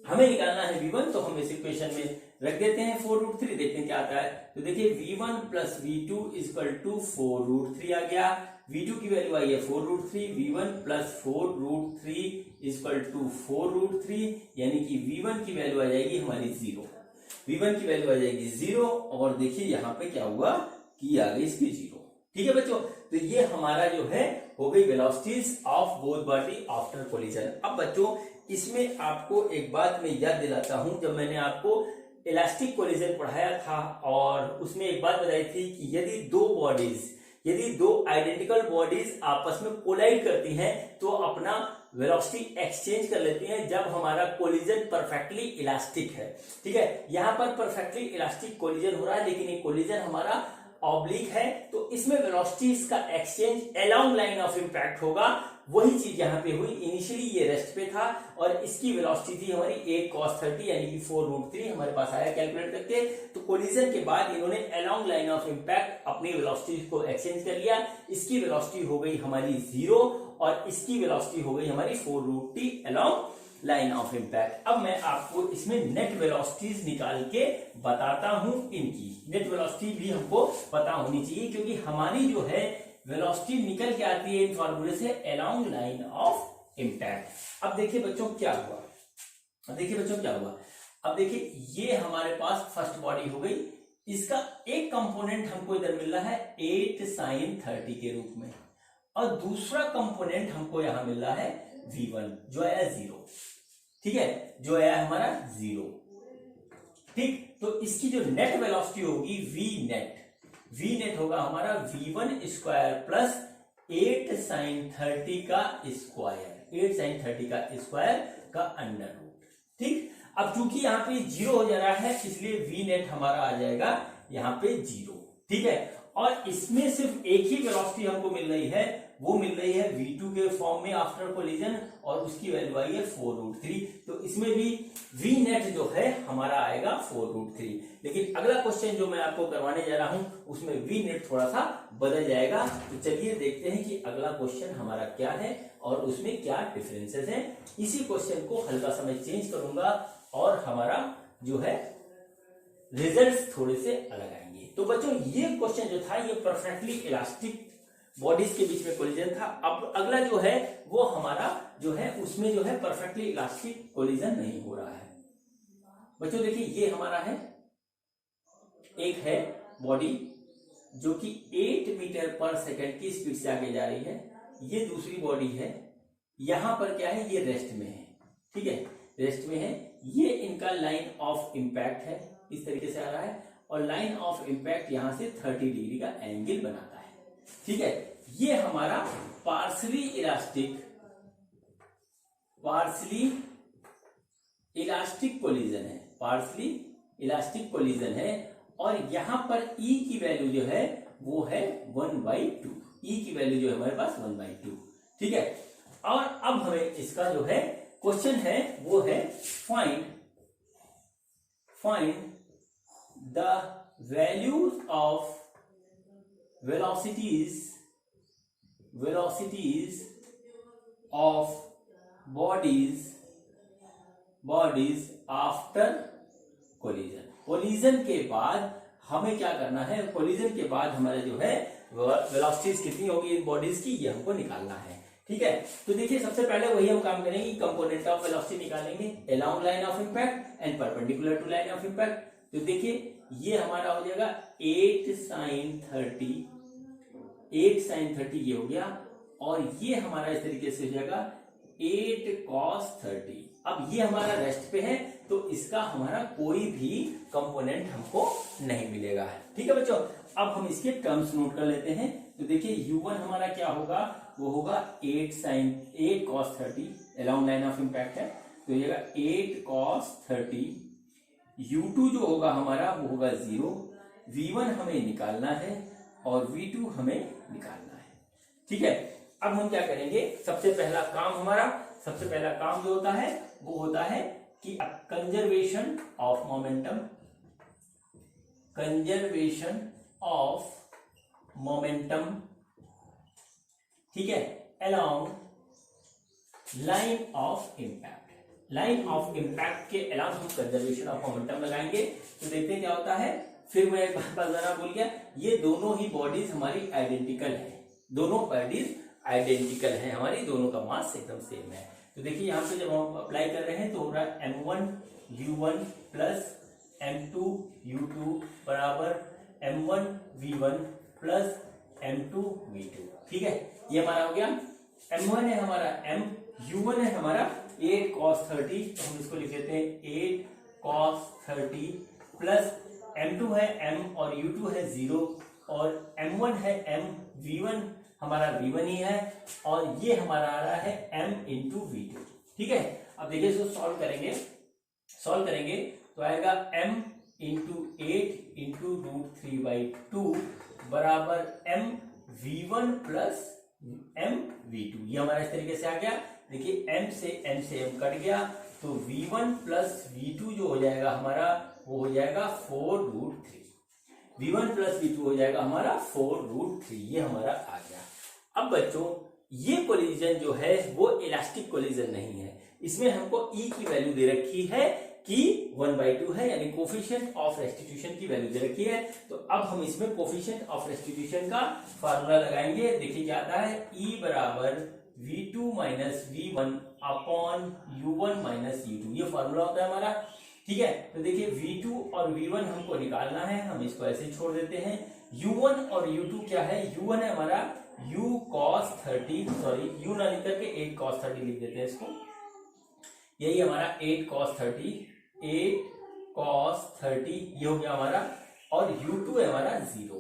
हमें निकालना है V1, तो हम इस इक्वेशन में रख देते हैं 4√3, देखते हैं क्या आता है। तो देखिए V1 plus V2 is equal to 4√3 आ गया, V2 की वैल्यू आई है 4√3, V1 plus 4√3 is equal to 4√3, यानी कि V1 की वैल्यू आ जाएगी हमारी 0। V1 की वैल्यू आ जाएगी 0 और देखिए यहाँ पे क्या हुआ कि आ गई इसकी 0। ठीक है बच्चों, तो ये हमारा जो है हो गई velocities of both body after collision. अब बच्चों इसमें आपको एक बात मैं याद दिलाता हूं, जब मैंने आपको इलास्टिक कोलिजन पढ़ाया था और उसमें एक बात बताई थी कि यदि दो आइडेंटिकल बॉडीज आपस में कोलाइड करती हैं तो अपना वेलोसिटी एक्सचेंज कर लेती हैं जब हमारा कोलिजन परफेक्टली इलास्टिक है। ठीक है, यहां पर परफेक्टली इलास्टिक कोलिजन हो रहा है, लेकिन ये कोलिजन हमारा ऑब्लिक है, तो इसमें वेलोसिटीज का exchange along line of impact होगा। वही चीज यहाँ पे हुई, इनिशियली ये रेस्ट पे था और इसकी वेलोसिटी थी हमारी 8 cos 30 यानी कि 4√3 हमारे पास आया कैलकुलेट करके। तो कोलिजन के बाद इन्होंने अलोंग लाइन ऑफ इम्पैक्ट अपनी वेलोसिटी को एक्सचेंज कर लिया। इसकी वेलोसिटी हो गई हमारी 0 और इसकी वेलोसिटी हो गई हमारी 4√3 अलोंग लाइन ऑफ इम्पैक्ट। अब मैं आपको इसमें नेट वेलोसिटीज निकाल के बताता हूं। इनकी नेट वेलोसिटी भी हमको पता होनी चाहिए, क्योंकि हमारी जो है वेलोसिटी निकल के आती है इन फॉर्मूले से अलोंग लाइन ऑफ इम्पैक्ट। अब देखिए बच्चों क्या हुआ, अब देखिए ये हमारे पास फर्स्ट बॉडी हो गई, इसका एक कंपोनेंट हमको इधर मिल रहा है 8 sin 30 के रूप में और दूसरा कंपोनेंट हमको यहां मिल रहा है V1 जो आया 0। ठीक है, जो आया हमारा 0। ठीक, तो इसकी जो नेट वेलोसिटी होगी V नेट होगा हमारा V1 स्क्वायर प्लस 8 sin 30 का स्क्वायर का अंडर रूट। ठीक, अब चूंकि यहाँ पे 0 हो जा रहा है इसलिए V नेट हमारा आ जाएगा यहाँ पे 0। ठीक है, और इसमें सिर्फ एक ही वेलोसिटी हमको मिल रही है, वो मिल रही है V2 के फॉर्म में आफ्टर कोलिजन और उसकी वैल्यू आई है 4√3। तो इसमें भी V नेट जो है हमारा आएगा 4√3। लेकिन अगला क्वेश्चन जो मैं आपको करवाने जा रहा हूं उसमें V नेट थोड़ा सा बदल जाएगा। तो चलिए देखते हैं कि अगला क्वेश्चन हमारा क्या है और उसमें क्या डिफरेंसेस हैं। इसी क्वेश्चन को हल्का सा मैं चेंज करूंगा और हमारा जो है रिजल्ट्स थोड़े से अलग आएंगे। तो बच्चों ये क्वेश्चन जो था ये परफेक्टली इलास्टिक बॉडीज के बीच में कोलिजन था। अब अगला जो है वो हमारा जो है उसमें जो है परफेक्टली इलास्टिक कोलिजन नहीं हो रहा है। बच्चों देखिए ये हमारा है, एक है बॉडी जो कि 8 मीटर पर सेकंड की स्पीड से आगे जा रही है, ये दूसरी बॉडी है, यहां पर क्या है, ये रेस्ट में है, ठीक है, रेस्ट में है। ये इनका लाइन ऑफ इम्पैक्ट है, इस तरीके से आ रहा है, और लाइन ऑफ इम्पैक्ट यहां से 30 डिग्री का एंगल बनाता है, ठीक है। ये हमारा पार्शली इलास्टिक कोलिजन है, पार्शली इलास्टिक कोलिजन है। और यहां पर E की वैल्यू जो है वो है 1/2, E की वैल्यू जो है हमारे पास 1/2, ठीक है। और अब हमें इसका जो है क्वेश्चन है वो है find the values of velocities of bodies after collision के बाद हमें क्या करना है, कोलिजन के बाद हमारे जो है वेलोसिटीज कितनी होगी इन बॉडीज की, ये हमको निकालना है, ठीक है। तो देखिए सबसे पहले वही हम काम करेंगे, कंपोनेंट ऑफ वेलोसिटी निकालेंगे along line of impact and perpendicular to line of impact. तो देखिए ये हमारा हो जाएगा 8 sin 30 ये हो गया, और ये हमारा इस तरीके से हो जाएगा 8 cos 30। अब ये हमारा रेस्ट पे है तो इसका हमारा कोई भी कंपोनेंट हमको नहीं मिलेगा, ठीक है बच्चों। अब हम इसके टर्म्स नोट कर लेते हैं। तो देखिए u1 हमारा क्या होगा, वो होगा 8 cos 30 along line of impact है, तो ये 8 cos 30। u2 जो होगा हमारा वो होगा 0, v1 हमें निकालना है और v2 हमें निकालना है, ठीक है। अब हम क्या करेंगे, सबसे पहला काम जो होता है वो होता है कि कंजर्वेशन ऑफ मोमेंटम, ठीक है, अलोंग लाइन ऑफ इम्पैक्ट के अलावा हम कंजर्वेशन ऑफ मोमेंटम लगाएंगे। तो देखते हैं क्या होता है। फिर मैं एक बात जरा भूल गया, ये दोनों ही बॉडीज हमारी आइडेंटिकल है, हमारी दोनों का मास एकदम सेम है। तो देखिए यहाँ पे जब हम अप्लाई कर रहे हैं तो हो रहा है m1u1 प्लस m2u2 बराबर m1v1 प्लस m2v2, ठीक है। ये हमारा हो गया, m1 है हमारा u1 है हमारा 8 cos 30, तो हम इसको लिख लेते हैं 8 cos 30 प्लस m2 है m और u2 है 0, और m1 है m, v1 हमारा v1 ही है, और ये हमारा आ रहा है m इंटू v2, ठीक है। अब देखिए इसको सॉल्व करेंगे तो आएगा m इंटू 8 इंटू √3/2 बराबर m v1 plus m v2। ये हमारा इस तरीके से आ गया। देखिए m से m कट गया, तो v1 प्लस v2 जो हो जाएगा हमारा वो हो जाएगा 4√3, v1 प्लस v2 हो जाएगा हमारा 4√3, ये हमारा आ गया। अब बच्चों ये कोलिजन जो है वो इलास्टिक कोलिजन नहीं है, इसमें हमको E की वैल्यू दे रखी है कि 1/2 है, यानी कोफिशिएंट ऑफ रेस्टिट्यूशन की वैल्यू दे रखी है। तो अब हम इसमें कोफिशिएंट ऑफ रेस्टिट्यूशन का फार्मूला लगाएंगे। देखिए क्या आता है, E बराबर v2 minus v1 upon u1 minus u2, ये फार्मूला होता है हमारा, ठीक है। तो देखिए v2 और v1 हमको निकालना है, हम इसको ऐसे ही छोड़ देते हैं। u1 और u2 क्या है, u1 है हमारा u cos 30, सॉरी u ना लिख करके 8 cos 30 लिख देते हैं इसको, यही हमारा 8 cos 30 ये हो गया हमारा, और u2 है हमारा 0,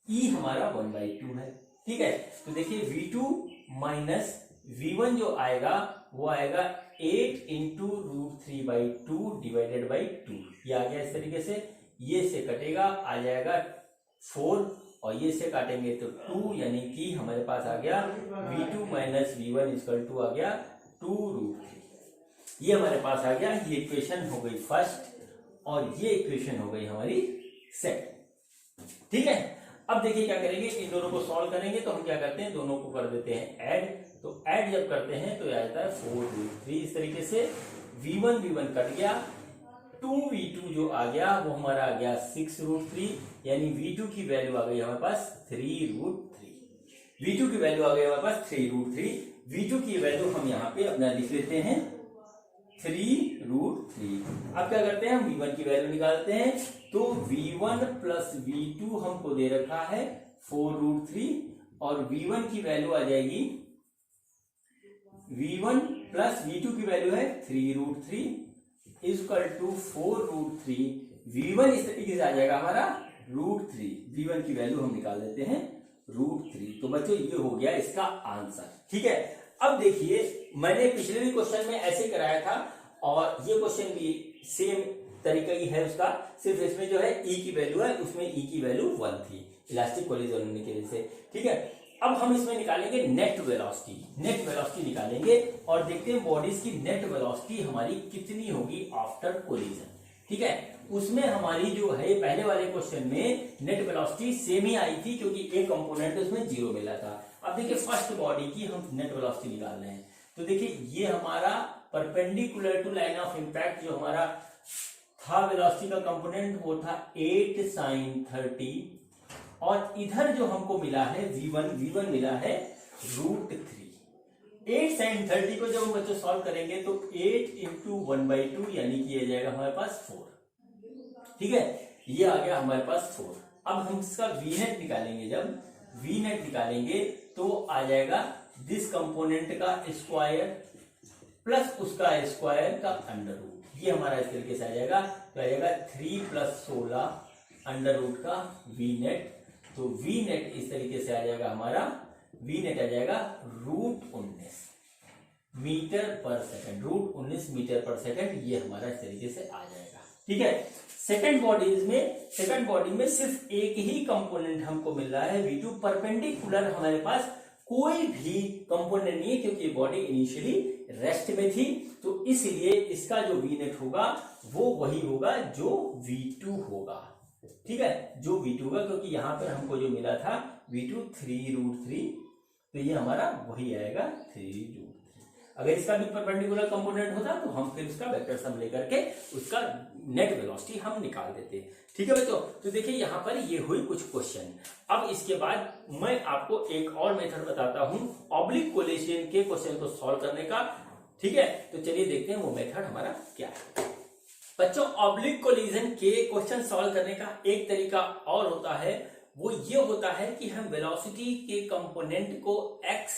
E हमारा 1/2 है, ठीक है। तो देखिए v2 माइनस v1 जो आएगा वो आएगा 8 इंटू √3/2 डिवाइडेड बाई 2, ये आ गया इस तरीके से, ये से कटेगा आ जाएगा 4, और ये से काटेंगे तो 2, यानी कि हमारे पास आ गया v2 minus v1 equal to आ गया 2√3, ये हमारे पास आ गया। ये इक्वेशन हो गई फर्स्ट और ये इक्वेशन हो गई हमारी सेकंड, ठीक है। अब देखिए क्या करेंगे, इन दोनों को सॉल्व करेंगे तो हम क्या करते हैं, दोनों को कर देते हैं ऐड। तो ऐड जब करते हैं तो आ जाता है 4√3, इस तरीके से v1 कट गया, 2v2 जो आ गया वो हमारा आ गया 6√3, यानी v2 की वैल्यू आ गई हमारे पास 3√3, v2 की वैल्यू आ गई हमारे पास 3√3। v2 की वैल्यू हम यहाँ पे अपना लिख लेते हैं 3√3। अब क्या करते हैं, हम v1 की वैल्यू निकालते हैं। तो v1 प्लस v2 हमको दे रखा है 4√3 और v1 की वैल्यू आ जाएगी, v1 प्लस v2 की वैल्यू है 3√3 इक्वल टू 4√3। v1 इस तरीके से आ जाएगा हमारा √3। v1 की वैल्यू हम निकाल देते हैं √3। तो बच्चों ये हो गया इसका आंसर। ठीक है, अब देखिए मैंने पिछले भी क्वेश्चन में ऐसे कराया था और ये क्वेश्चन भी सेम तरीका ही है उसका, सिर्फ इसमें जो है ई की वैल्यू है, उसमें ई की वैल्यू 1 थी इलास्टिक कोलिजन होने की वजह से। ठीक है, अब हम इसमें निकालेंगे नेट वेलोसिटी। नेट वेलोसिटी निकालेंगे और देखते हैं बॉडीज की नेट वेलोसिटी हमारी कितनी होगी आफ्टर कोलिजन। ठीक है, उसमें हमारी जो है पहले वाले क्वेश्चन में नेट वेलोसिटी सेम ही आई थी क्योंकि एक कंपोनेंट उसमें 0 मिला था। अब देखिए फर्स्ट बॉडी की हम नेट वेलोसिटी निकाल रहे हैं। तो देखिए ये हमारा perpendicular to line of impact जो हमारा था वेलोसिटी का कंपोनेंट वो था 8 sin 30 और इधर जो हमको मिला है v1 मिला है √3। 8 sin 30 को जब हम बच्चों सॉल्व करेंगे तो 8 इंटू 1/2 यानी कि ये जाएगा हमारे पास 4। ठीक है, ये आ गया हमारे पास 4। अब हम इसका v नेट निकालेंगे। जब v नेट निकालेंगे तो आ जाएगा दिस कंपोनेंट का स्क्वायर प्लस उसका स्क्वायर का अंडर रूट। ये हमारा इस तरीके से आ जाएगा, तो आ जाएगा 3 + 16 अंडर रूट का v नेट। तो v नेट इस तरीके से आ जाएगा हमारा, v नेट आ जाएगा √19 मीटर पर सेकंड। √19 मीटर पर सेकंड ये हमारा इस तरीके से आ जाएगा। ठीक है, सेकंड बॉडी में सिर्फ एक ही कंपोनेंट हमको मिल रहा है v2। परपेंडिकुलर हमारे पास कोई भी कंपोनेंट नहीं है क्योंकि ये बॉडी इनिशियली रेस्ट में थी, तो इसलिए इसका जो v नेट होगा वो वही होगा जो v2 होगा। ठीक है, जो v2 होगा क्योंकि यहां पर हमको जो मिला था v2 3√3, तो ये हमारा वही आएगा 3√3। अगर इसका भी परपेंडिकुलर कंपोनेंट होता तो हम फिर उसका वेक्टर सम लेकर के उसका नेट वेलोसिटी हम निकाल देते। ठीक है बच्चों, तो देखिए यहाँ पर ये हुई कुछ क्वेश्चन। अब इसके बाद मैं आपको एक और मेथड बताता हूं ऑब्लिक कोलिजन के क्वेश्चन को सॉल्व करने का। ठीक है, तो चलिए देखते हैं वो मेथड हमारा क्या है। बच्चों ऑब्लिक कोलिजन के क्वेश्चन सॉल्व करने का एक तरीका और होता है, वो ये होता है कि हम वेलोसिटी के कंपोनेंट को एक्स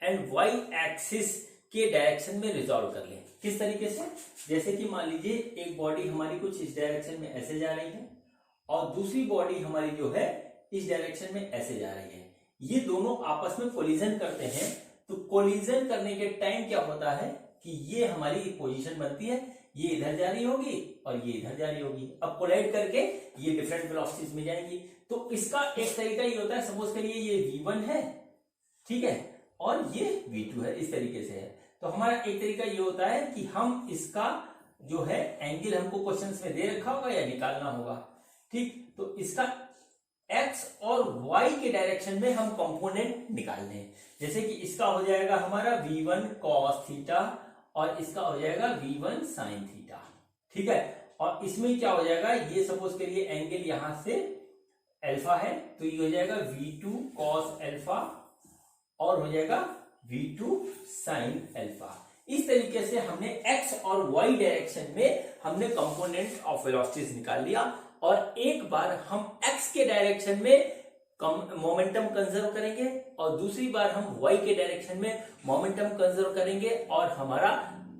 एंड वाई एक्सिस के डायरेक्शन में रिजॉल्व कर लें। किस तरीके से, जैसे कि मान लीजिए एक बॉडी हमारी कुछ इस डायरेक्शन में ऐसे जा रही है और दूसरी बॉडी हमारी जो है इस डायरेक्शन में ऐसे जा रही है। ये दोनों आपस में कोलिजन करते हैं, तो कोलिजन करने के टाइम क्या होता है कि ये हमारी पोजीशन बनती है, ये इधर जा रही होगी और ये इधर जा रही होगी। अब कोलाइड करके ये डिफरेंट वेलोसिटीज में जाएंगी। तो इसका एक तरीका ये होता है, सपोज करिए ये v1 है, ठीक है, और ये v2 है, इस तरीके से है। तो हमारा एक तरीका ये होता है कि हम इसका जो है एंगल हमको क्वेश्चंस में दे रखा होगा या निकालना होगा। ठीक, तो इसका x और y के डायरेक्शन में हम कंपोनेंट निकाल लें। जैसे कि इसका हो जाएगा हमारा v1 cos थीटा और इसका हो जाएगा v1 sin थीटा। ठीक है, और इसमें क्या हो जाएगा, ये सपोज करिए एंगल यहां से अल्फा है, तो ये हो जाएगा v2 cos अल्फा और हो जाएगा v2 sin अल्फा। इस तरीके से हमने x और y डायरेक्शन में हमने कंपोनेंट ऑफ वेलोसिटीज निकाल लिया। और एक बार हम x के डायरेक्शन में मोमेंटम कंजर्व करेंगे और दूसरी बार हम y के डायरेक्शन में मोमेंटम कंजर्व करेंगे और हमारा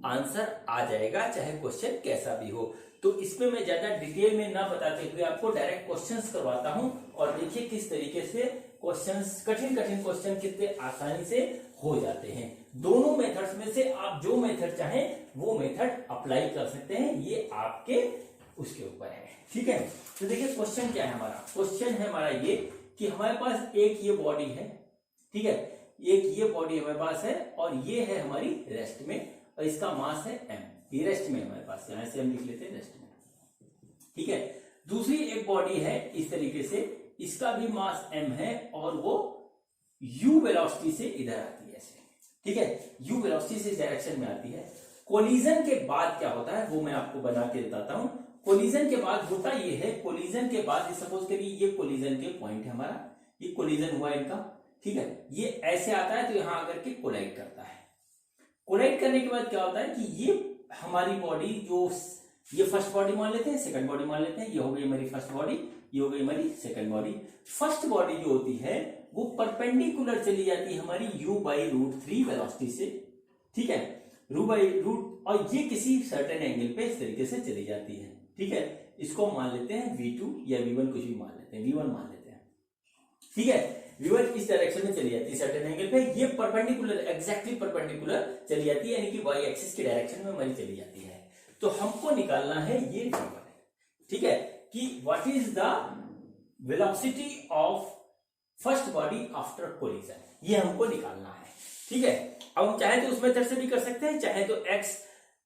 आंसर आ जाएगा, चाहे क्वेश्चन कैसा भी हो। तो इसमें मैं ज्यादा डिटेल में ना बताते हुए आपको डायरेक्ट क्वेश्चंस करवाता हूं और देखिए किस तरीके से क्वेश्चंस, कठिन कठिन कितने आसानी से हो जाते हैं। दोनों मेथड्स में से आप जो मेथड चाहें वो मेथड अप्लाई कर सकते हैं, ये आपके उसके ऊपर है। ठीक है, तो देखिए क्वेश्चन क्या है हमारा। क्वेश्चन है हमारा ये कि हमारे पास एक ये बॉडी है, ठीक है, एक ये बॉडी हमारे पास है और ये है हमारी रेस्ट में और इसका मास है m। ये रेस्ट में हमारे पास, यहां से हम लिख लेते हैं रेस्ट में। ठीक है, दूसरी एक बॉडी है इस तरीके से, इसका भी मास m है और वो u वेलोसिटी से इधर आती है ऐसे। ठीक है, u वेलोसिटी से इस डायरेक्शन में आती है। कोलिजन के बाद क्या होता है वो मैं आपको बना के बताता हूं। कोलिजन के बाद होता ये है, कोलिजन के बाद सपोज करिए ये कोलिजन के पॉइंट है हमारा, ये कोलिजन हुआ इनका। ठीक है, ये ऐसे आता है तो यहां आकर के कोलाइड करता है। कोलाइड करने के बाद क्या होता है कि ये हमारी बॉडी जो ये फर्स्ट बॉडी मान लेते हैं, सेकंड बॉडी मान लेते हैं, ये हो गई हमारी फर्स्ट बॉडी, ये हो गई हमारी सेकंड बॉडी। फर्स्ट बॉडी जो होती है वो परपेंडिकुलर चली जाती है हमारी u/√3 वेलोसिटी से, ठीक है, u/√, और ये किसी सर्टेन एंगल पे इस तरीके से चली जाती है, ठीक है। इसको मान लेते हैं v2 या v1, कुछ भी मान लेते हैं, v1 मान लेते हैं, ठीक है। v1 इस डायरेक्शन में चली जाती है सर्टेन एंगल पे, ये परपेंडिकुलर, एग्जैक्टली परपेंडिकुलर चली जाती है, यानी कि y एक्सिस की डायरेक्शन में हमारी चली जाती है। तो हमको निकालना है ये v1, ठीक है, कि what is the velocity of first body after collision, ये हमको निकालना है, ठीक है। अब हम चाहे तो उस मेथड से भी कर सकते हैं, चाहे तो x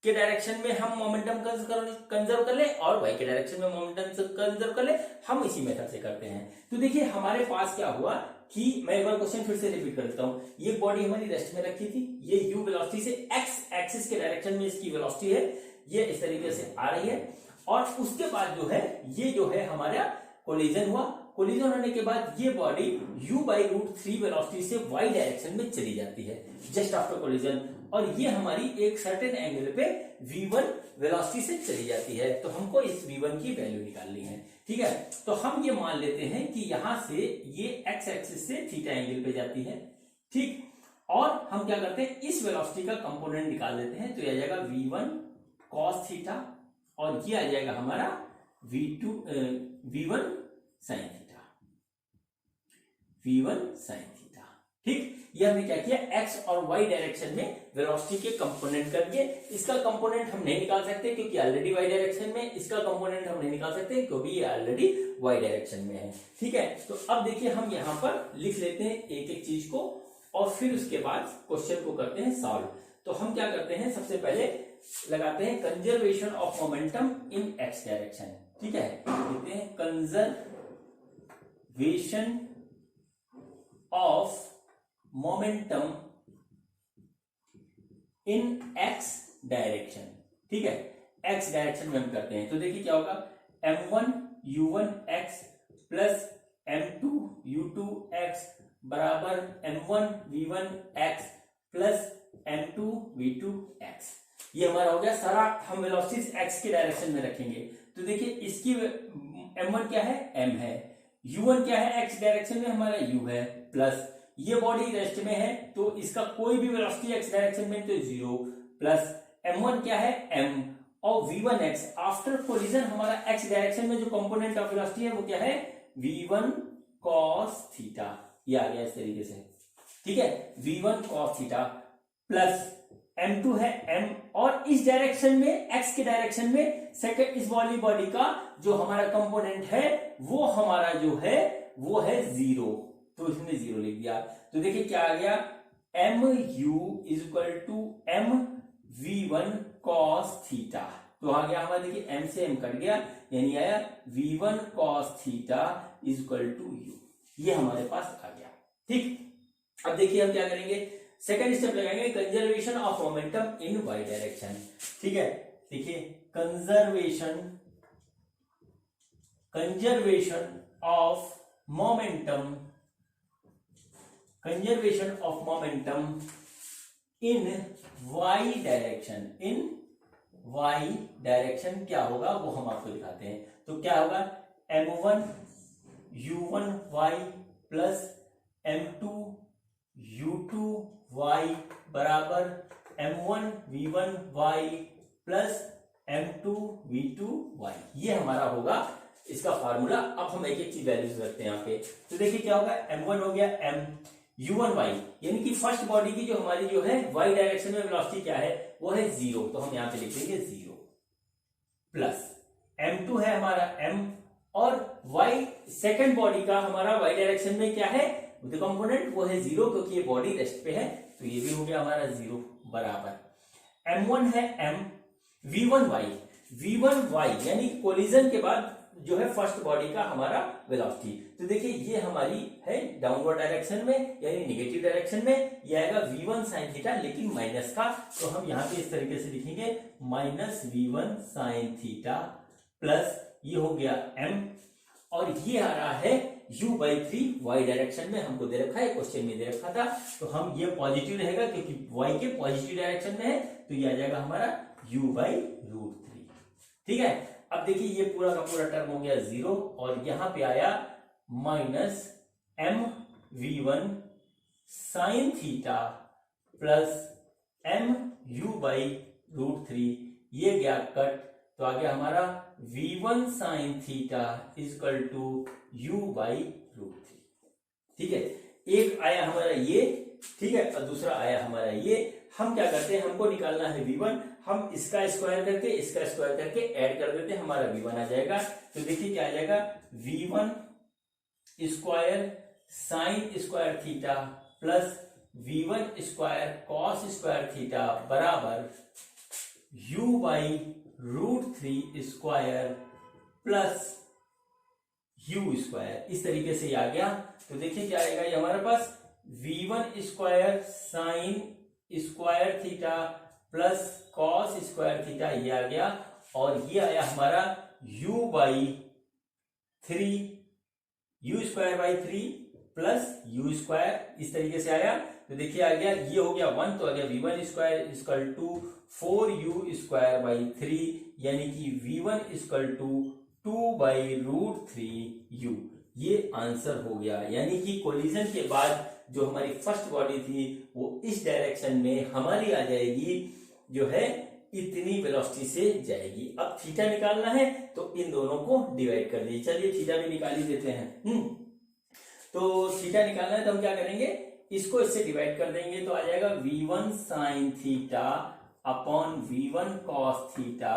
के डायरेक्शन में हम मोमेंटम कंजर्व कर ले और y के डायरेक्शन में मोमेंटम कंजर्व कर ले, हम इसी मेथड से करते हैं। तो देखिए हमारे पास क्या हुआ कि मैं एक बार क्वेश्चन फिर से रिपीट कर देता हूं। ये बॉडी हमारी रेस्ट में रखी थी, ये u वेलोसिटी से x एक्सिस के डायरेक्शन में इसकी वेलोसिटी है, ये इस तरीके से आ रही है, और उसके बाद जो है ये जो है हमारा कोलिजन हुआ। कोलिजन होने के बाद ये बॉडी u/√3 वेलोसिटी से y डायरेक्शन में चली जाती है जस्ट आफ्टर कोलिजन, और ये हमारी एक सर्टेन एंगल पे v1 वेलोसिटी से चली जाती है। तो हमको इस v1 की वैल्यू निकालनी है, ठीक है। तो हम ये मान लेते हैं कि यहां से ये x एक्सिस से थीटा एंगल पे जाती है, ठीक, और हम क्या करते हैं इस वेलोसिटी का कंपोनेंट निकाल लेते हैं। तो ये आ जाएगा v1 cos थीटा, और ये आ जाएगा हमारा v1 sin theta, v1 sin theta, ठीक। ये हमने क्या किया, x और y डायरेक्शन में वेलोसिटी के कंपोनेंट कर दिए। इसका कंपोनेंट हम नहीं निकाल सकते क्योंकि ऑलरेडी y डायरेक्शन में, इसका कंपोनेंट हम नहीं निकाल सकते क्योंकि ये ऑलरेडी y डायरेक्शन में है, ठीक है। तो अब देखिए हम यहां पर लिख लेते हैं एक एक चीज को, और फिर उसके बाद क्वेश्चन को करते हैं सॉल्व। तो हम क्या करते हैं, सबसे पहले लगाते हैं conservation of momentum in x direction, ठीक है। लिखते हैं conservation of momentum in x direction, ठीक है, x डायरेक्शन में हम करते हैं। तो देखिए क्या होगा, m1 u1x plus m2 u2x बराबर m1 v1x plus m2 v2x। ये हमारा हो गया सारा, हम वेलोसिटीज x के डायरेक्शन में रखेंगे। तो देखिए इसकी m1 क्या है, m है, u1 क्या है, x डायरेक्शन में हमारा u है, प्लस ये बॉडी रेस्ट में है तो इसका कोई भी वेलोसिटी x डायरेक्शन में तो 0, प्लस m1 क्या है, m, और v1x आफ्टर कोलिजन हमारा x डायरेक्शन में जो कंपोनेंट ऑफ वेलोसिटी है वो क्या है, v1 cos थीटा, ये आ गया इस तरीके से, ठीक है, v1 cos theta, plus m2 है m, और इस डायरेक्शन में x के डायरेक्शन में सेकंड इस बॉडी का जो हमारा कंपोनेंट है वो हमारा जो है वो है 0, तो इसमें 0 लिख दिया। तो देखिए क्या आ गया, mu is equal to m v1 cos theta, तो आ गया हमारा, देखिए m से m कट गया, यानी आया v1 cos theta is equal to u, ये हमारे पास आ गया, ठीक। अब देखिए हम क्या करेंगे, सेकंड स्टेप लगाएंगे conservation of momentum in y direction, ठीक है। देखिए conservation of momentum in y direction, क्या होगा वो हम आपको दिखाते हैं। तो क्या होगा, m1 u1y plus m2 u2y बराबर m1 v1y plus m2 v2y, ये हमारा होगा इसका फार्मूला। अब हम एक एक चीज वैल्यूज रखते हैं यहाँ पे। तो देखिए क्या होगा, m1 हो गया m, u1y यानी कि फर्स्ट बॉडी की जो हमारी जो है y डायरेक्शन में वेलोसिटी क्या है, वो है 0, तो हम यहाँ पे लिख देंगे 0, प्लस m2 है हमारा m, और y सेकंड बॉडी का हमारा y डायरेक्शन में क्या है, द कंपोनेंट वो है 0 क्योंकि ये बॉडी रेस्ट पे है, तो ये भी हो गया हमारा 0, बराबर m1 है m, v1y यानी कोलिजन के बाद जो है फर्स्ट बॉडी का हमारा वेलोसिटी। तो देखिए ये हमारी है डाउनवर्ड डायरेक्शन में यानी नेगेटिव डायरेक्शन में, ये आएगा v1 sin थीटा लेकिन माइनस का, तो हम यहाँ पे इस तरीके से लिखेंगे minus v1 sin theta, plus ये हो गया m, और ये आ रहा है u/3 y डायरेक्शन में हमको दे रखा है, क्वेश्चन में दे रखा था। तो हम ये पॉजिटिव रहेगा क्योंकि y के पॉजिटिव डायरेक्शन में है, तो ये आ जाएगा हमारा u/√3। ठीक है, अब देखिए ये पूरा का पूरा टर्म हो गया 0 और यहां पे आया -mv1 sin theta plus mu/√3, ये गया कट, तो आ गया हमारा v1 sin theta is equal to u/√3। ठीक है, एक आया हमारा ये, ठीक है, और दूसरा आया हमारा ये। हम क्या करते हैं, हमको निकालना है v1, हम इसका स्क्वायर करके ऐड कर देते हैं, हमारा v1 आ जाएगा। तो देखिए क्या आ जाएगा, v1 square sine square theta plus v1 square cos square theta बराबर u/√3 square plus u square. इस तरीके से आ गया। तो देखिए क्या आएगा, ये हमारे पास v1 square sine square theta plus cos square theta, ये आ गया। और ये आया हमारा u स्क्वायर/3 प्लस u स्क्वायर, इस तरीके से आया। तो देखिए आ गया, ये हो गया 1, तो आ गया v1 square equal to 4u स्क्वायर/3, यानी कि v1 इक्वल टू 2/√3u। ये आंसर हो गया। यानी कि कोलिजन के बाद जो हमारी फर्स्ट बॉडी थी वो इस डायरेक्शन में हमारी आ जाएगी, जो है इतनी वेलोसिटी से जाएगी। अब थीटा निकालना है तो इन दोनों को डिवाइड कर दीजिए। चलिए थीटा भी निकाल ही देते हैं। तो थीटा निकालना है तो हम क्या करेंगे, इसको इससे डिवाइड कर देंगे, तो आ जाएगा v1 sin theta upon v1 cos theta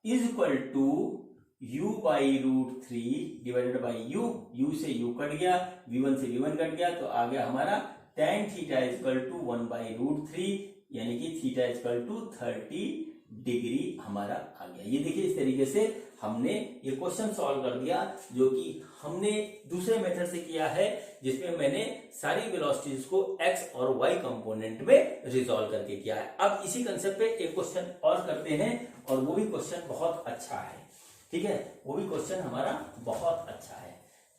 is equal to u/√3 divided by u से u कट गया, v1 से v1 कट गया, तो आ गया हमारा tan theta is equal to 1/√3, यानी कि theta is equal to 30 degree हमारा आ गया। ये देखिए इस तरीके से हमने ये क्वेश्चन सॉल्व कर दिया, जो कि हमने दूसरे मेथड से किया है, जिसमें मैंने सारी वेलोसिटीज को x और y कंपोनेंट में रिजॉल्व करके किया है। अब इसी कंसेप्ट पे एक क्वेश्चन और करते हैं, और वो भी क्वेश्चन बहुत अच्छा है। ठीक है, वो भी क्वेश्चन हमारा बहुत अच्छा है।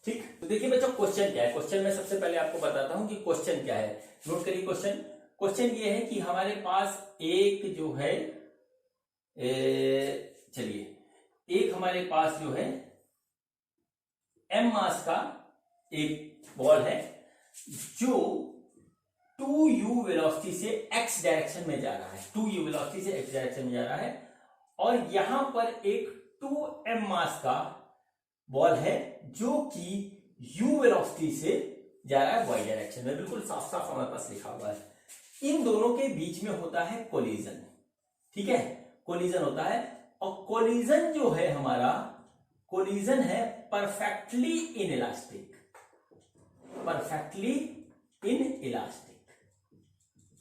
ठीक, तो देखिए बच्चों क्वेश्चन क्या है। क्वेश्चन में सबसे पहले आपको बताता हूं कि क्वेश्चन क्या है। नोट करिए क्वेश्चन। क्वेश्चन ये है कि हमारे पास एक जो है, चलिए एक हमारे पास जो है m मास का एक बॉल है, जो 2u वेलोसिटी से x डायरेक्शन में जा रहा है, 2u वेलोसिटी से x डायरेक्शन में जा रहा है, और यहां पर एक 2m मास का बॉल है जो कि u वेलोसिटी से जा रहा है y डायरेक्शन में। बिल्कुल साफ साफ हमारे पास लिखा हुआ है। इन दोनों के बीच में होता है कोलिजन। ठीक है, कोलिजन होता है, और कोलिजन जो है हमारा, कोलिजन है परफेक्टली इनइलास्टिक, परफेक्टली इनइलास्टिक।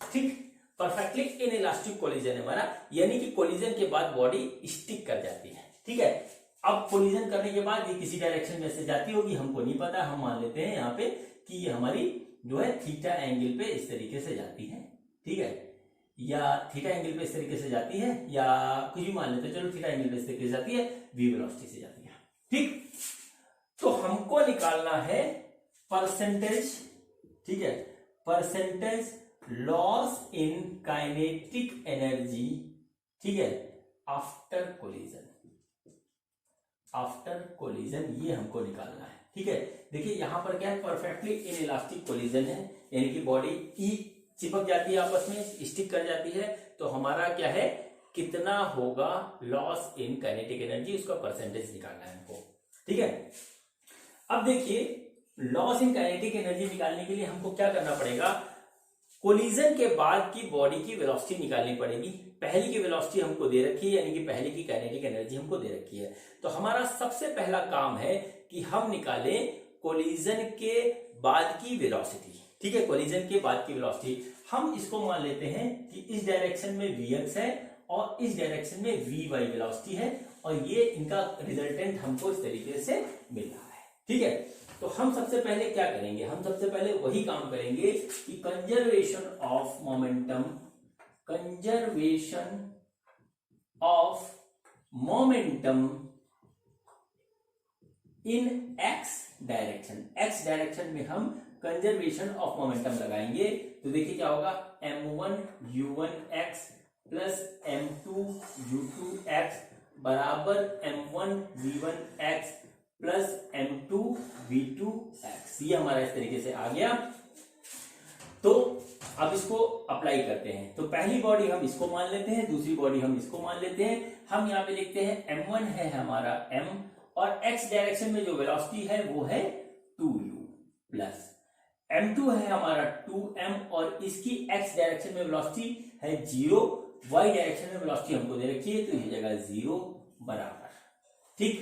ठीक, परफेक्टली इनइलास्टिक कोलिजन है हमारा, यानी कि कोलिजन के बाद बॉडी स्टिक कर जाती है। ठीक है, अब कोलिजन करने के बाद ये किसी डायरेक्शन में से जाती होगी, हमको नहीं पता, हम मान लेते हैं यहाँ पे कि ये हमारी जो है थीटा एंगल पे इस तरीके से जाती है। ठीक है, या थीटा एंगल पे इस तरीके से जाती है, या कुछ भी मान लेते हैं, चलो थीटा एंगल पे इस तरीके से जाती है, v वेलोसिटी से जाती है। ठीक, तो हमको निकालना है परसेंटेज। ठीक है, percentage loss in kinetic energy. ठीक है, आफ्टर कोलिजन, आफ्टर कोलिजन ये हमको निकालना है। ठीक है, देखिए यहां पर क्या है, परफेक्टली इनइलास्टिक कोलिजन है, यानी कि बॉडी चिपक जाती है आपस में, स्टिक कर जाती है। तो हमारा क्या है, कितना होगा लॉस इन काइनेटिक एनर्जी, उसका परसेंटेज निकालना है हमको। ठीक है, अब देखिए लॉस इन काइनेटिक एनर्जी निकालने के लिए हमको क्या करना पड़ेगा, कोलिजन के बाद की बॉडी की वेलोसिटी निकालनी पड़ेगी। पहली की वेलोसिटी हमको दे रखी है, यानी कि पहले की काइनेटिक एनर्जी हमको दे रखी है। तो हमारा सबसे पहला काम है कि हम निकालें कोलिजन के बाद की वेलोसिटी। ठीक है, कोलिजन के बाद की वेलोसिटी हम इसको मान लेते हैं कि इस डायरेक्शन में vx है और इस डायरेक्शन में vy वेलोसिटी है, और ये इनका रिजल्टेंट हमको इस तरीके से मिल रहा है। ठीक है, तो हम सबसे पहले क्या करेंगे, हम सबसे पहले वही काम करेंगे कि conservation of momentum, conservation of momentum in x direction में हम कंजर्वेशन ऑफ मोमेंटम लगाएंगे। तो देखिए क्या होगा, m1 u1 x plus m2 u2 x बराबर m1 v1 x plus m2 v2 x। ये हमारा इस तरीके से आ गया। तो अब इसको अप्लाई करते हैं। तो पहली बॉडी हम इसको मान लेते हैं, दूसरी बॉडी हम इसको मान लेते हैं। हम यहाँ पे लिखते हैं m1 है हमारा m और x डायरेक्शन में जो वेलोसिटी है वो है 2u प्लस m2 है हमारा 2m और इसकी x डायरेक्शन में वेलोसिटी है 0, y डायरेक्शन में वेलोसिटी हमको दे रखी है तो ये जगह 0 बराबर, ठीक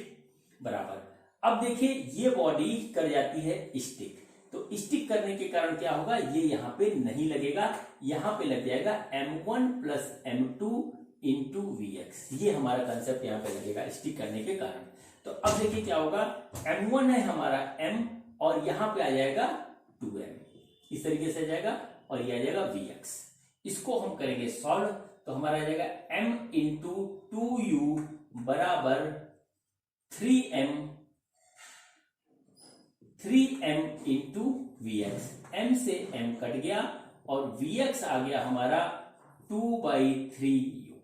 बराबर। अब देखिए ये बॉडी कर जाती है स्टिक, तो स्टिक करने के कारण क्या होगा, ये यहाँ पे नहीं लगेगा, यहाँ पे लग जाएगा m1 plus m2 into vx। ये हमारा कंसेप्ट यहाँ पे लगेगा स्टिक करने के कारण। तो अब देखिए क्या होगा, m1 है हमारा m और यहाँ पे आ जाएगा 2m, इस तरीके से आ जाएगा और ये आ जाएगा vx। इसको हम करेंगे सॉल्व, तो हमारा आ जाएगा m इंटू 2u बराबर 3m इंटू vx। m से m कट गया और vx आ गया हमारा 2/3u।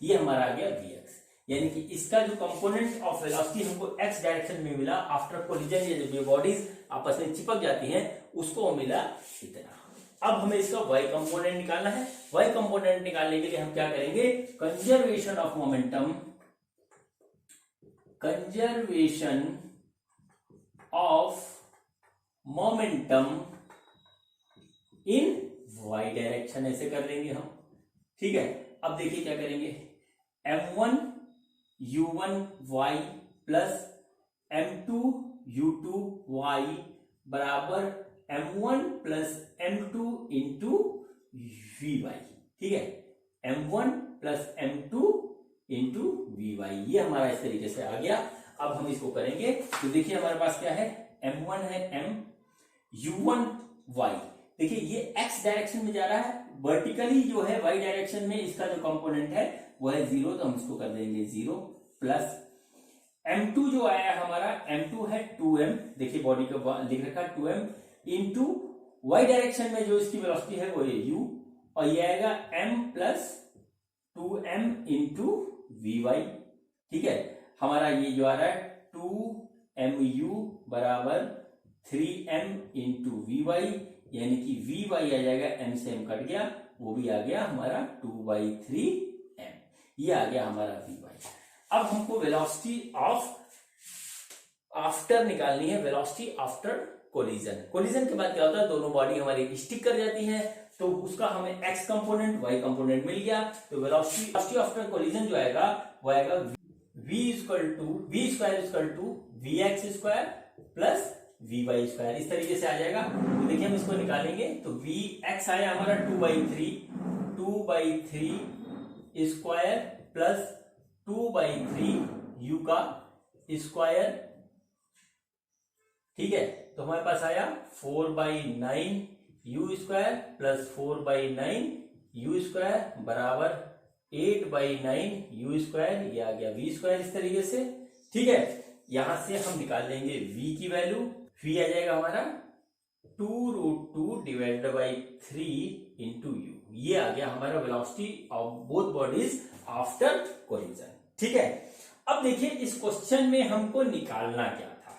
ये हमारा आ गया vx, यानी कि इसका जो कंपोनेंट ऑफ वेलोसिटी हमको x डायरेक्शन में मिला आफ्टर कोलिजन, ये जब ये बॉडीज आपस में चिपक जाती हैं उसको मिला इतना। अब हमें इसका y कंपोनेंट निकालना है। y कंपोनेंट निकालने के लिए हम क्या करेंगे, conservation of momentum, conservation of momentum in y direction ऐसे कर लेंगे हम, ठीक है। अब देखिए क्या करेंगे, m1 u1 y plus m2 u2 y बराबर m1 plus m2 into vy, ठीक है, m1 plus m2 into vy। ये हमारा इस तरीके से आ गया। अब हम इसको करेंगे तो देखिए हमारे पास क्या है, m1 है m, u1 y, देखिए ये x डायरेक्शन में जा रहा है, वर्टिकली जो है y डायरेक्शन में इसका जो कंपोनेंट है वो है 0, तो हम इसको कर देंगे 0 प्लस m2 जो आया हमारा, m2 है 2m, देखिए बॉडी का लिख रखा है 2m इंटू y डायरेक्शन में जो इसकी वेलोसिटी है वो है u और ये आएगा m plus 2m into vy, ठीक है। हमारा ये जो आ रहा है 2mu बराबर 3m इंटू vy, यानी कि vy आ जाएगा, m से m कट गया, वो भी आ गया हमारा 2/3m। ये आ गया हमारा vy। अब हमको वेलोसिटी ऑफ आफ्टर निकालनी है, वेलोसिटी आफ्टर कोलिजन। कोलिजन के बाद क्या होता है, दोनों बॉडी हमारी स्टिक कर जाती है, तो उसका हमें x कंपोनेंट y कंपोनेंट मिल गया। तो वेलोसिटी आफ्टर कोलिजन जो आएगा वो आएगा v square to vx square plus vy square, इस तरीके से आ जाएगा। तो देखिए हम इसको निकालेंगे तो vx आया हमारा 2/3 स्क्वायर प्लस 2/3 u का स्क्वायर, ठीक है। तो हमारे पास आया 4/9 u square plus 4/9 u square बराबर 8/9 u स्क्वायर, ये आ गया v स्क्वायर इस तरीके से, ठीक है। यहां से हम निकाल लेंगे v की वैल्यू, v आ जाएगा हमारा 2√2 डिवाइडेड बाई 3 इंटू u। ये आ गया हमारा velocity of both bodies after collision, ठीक है। अब देखिए इस क्वेश्चन में हमको निकालना क्या था,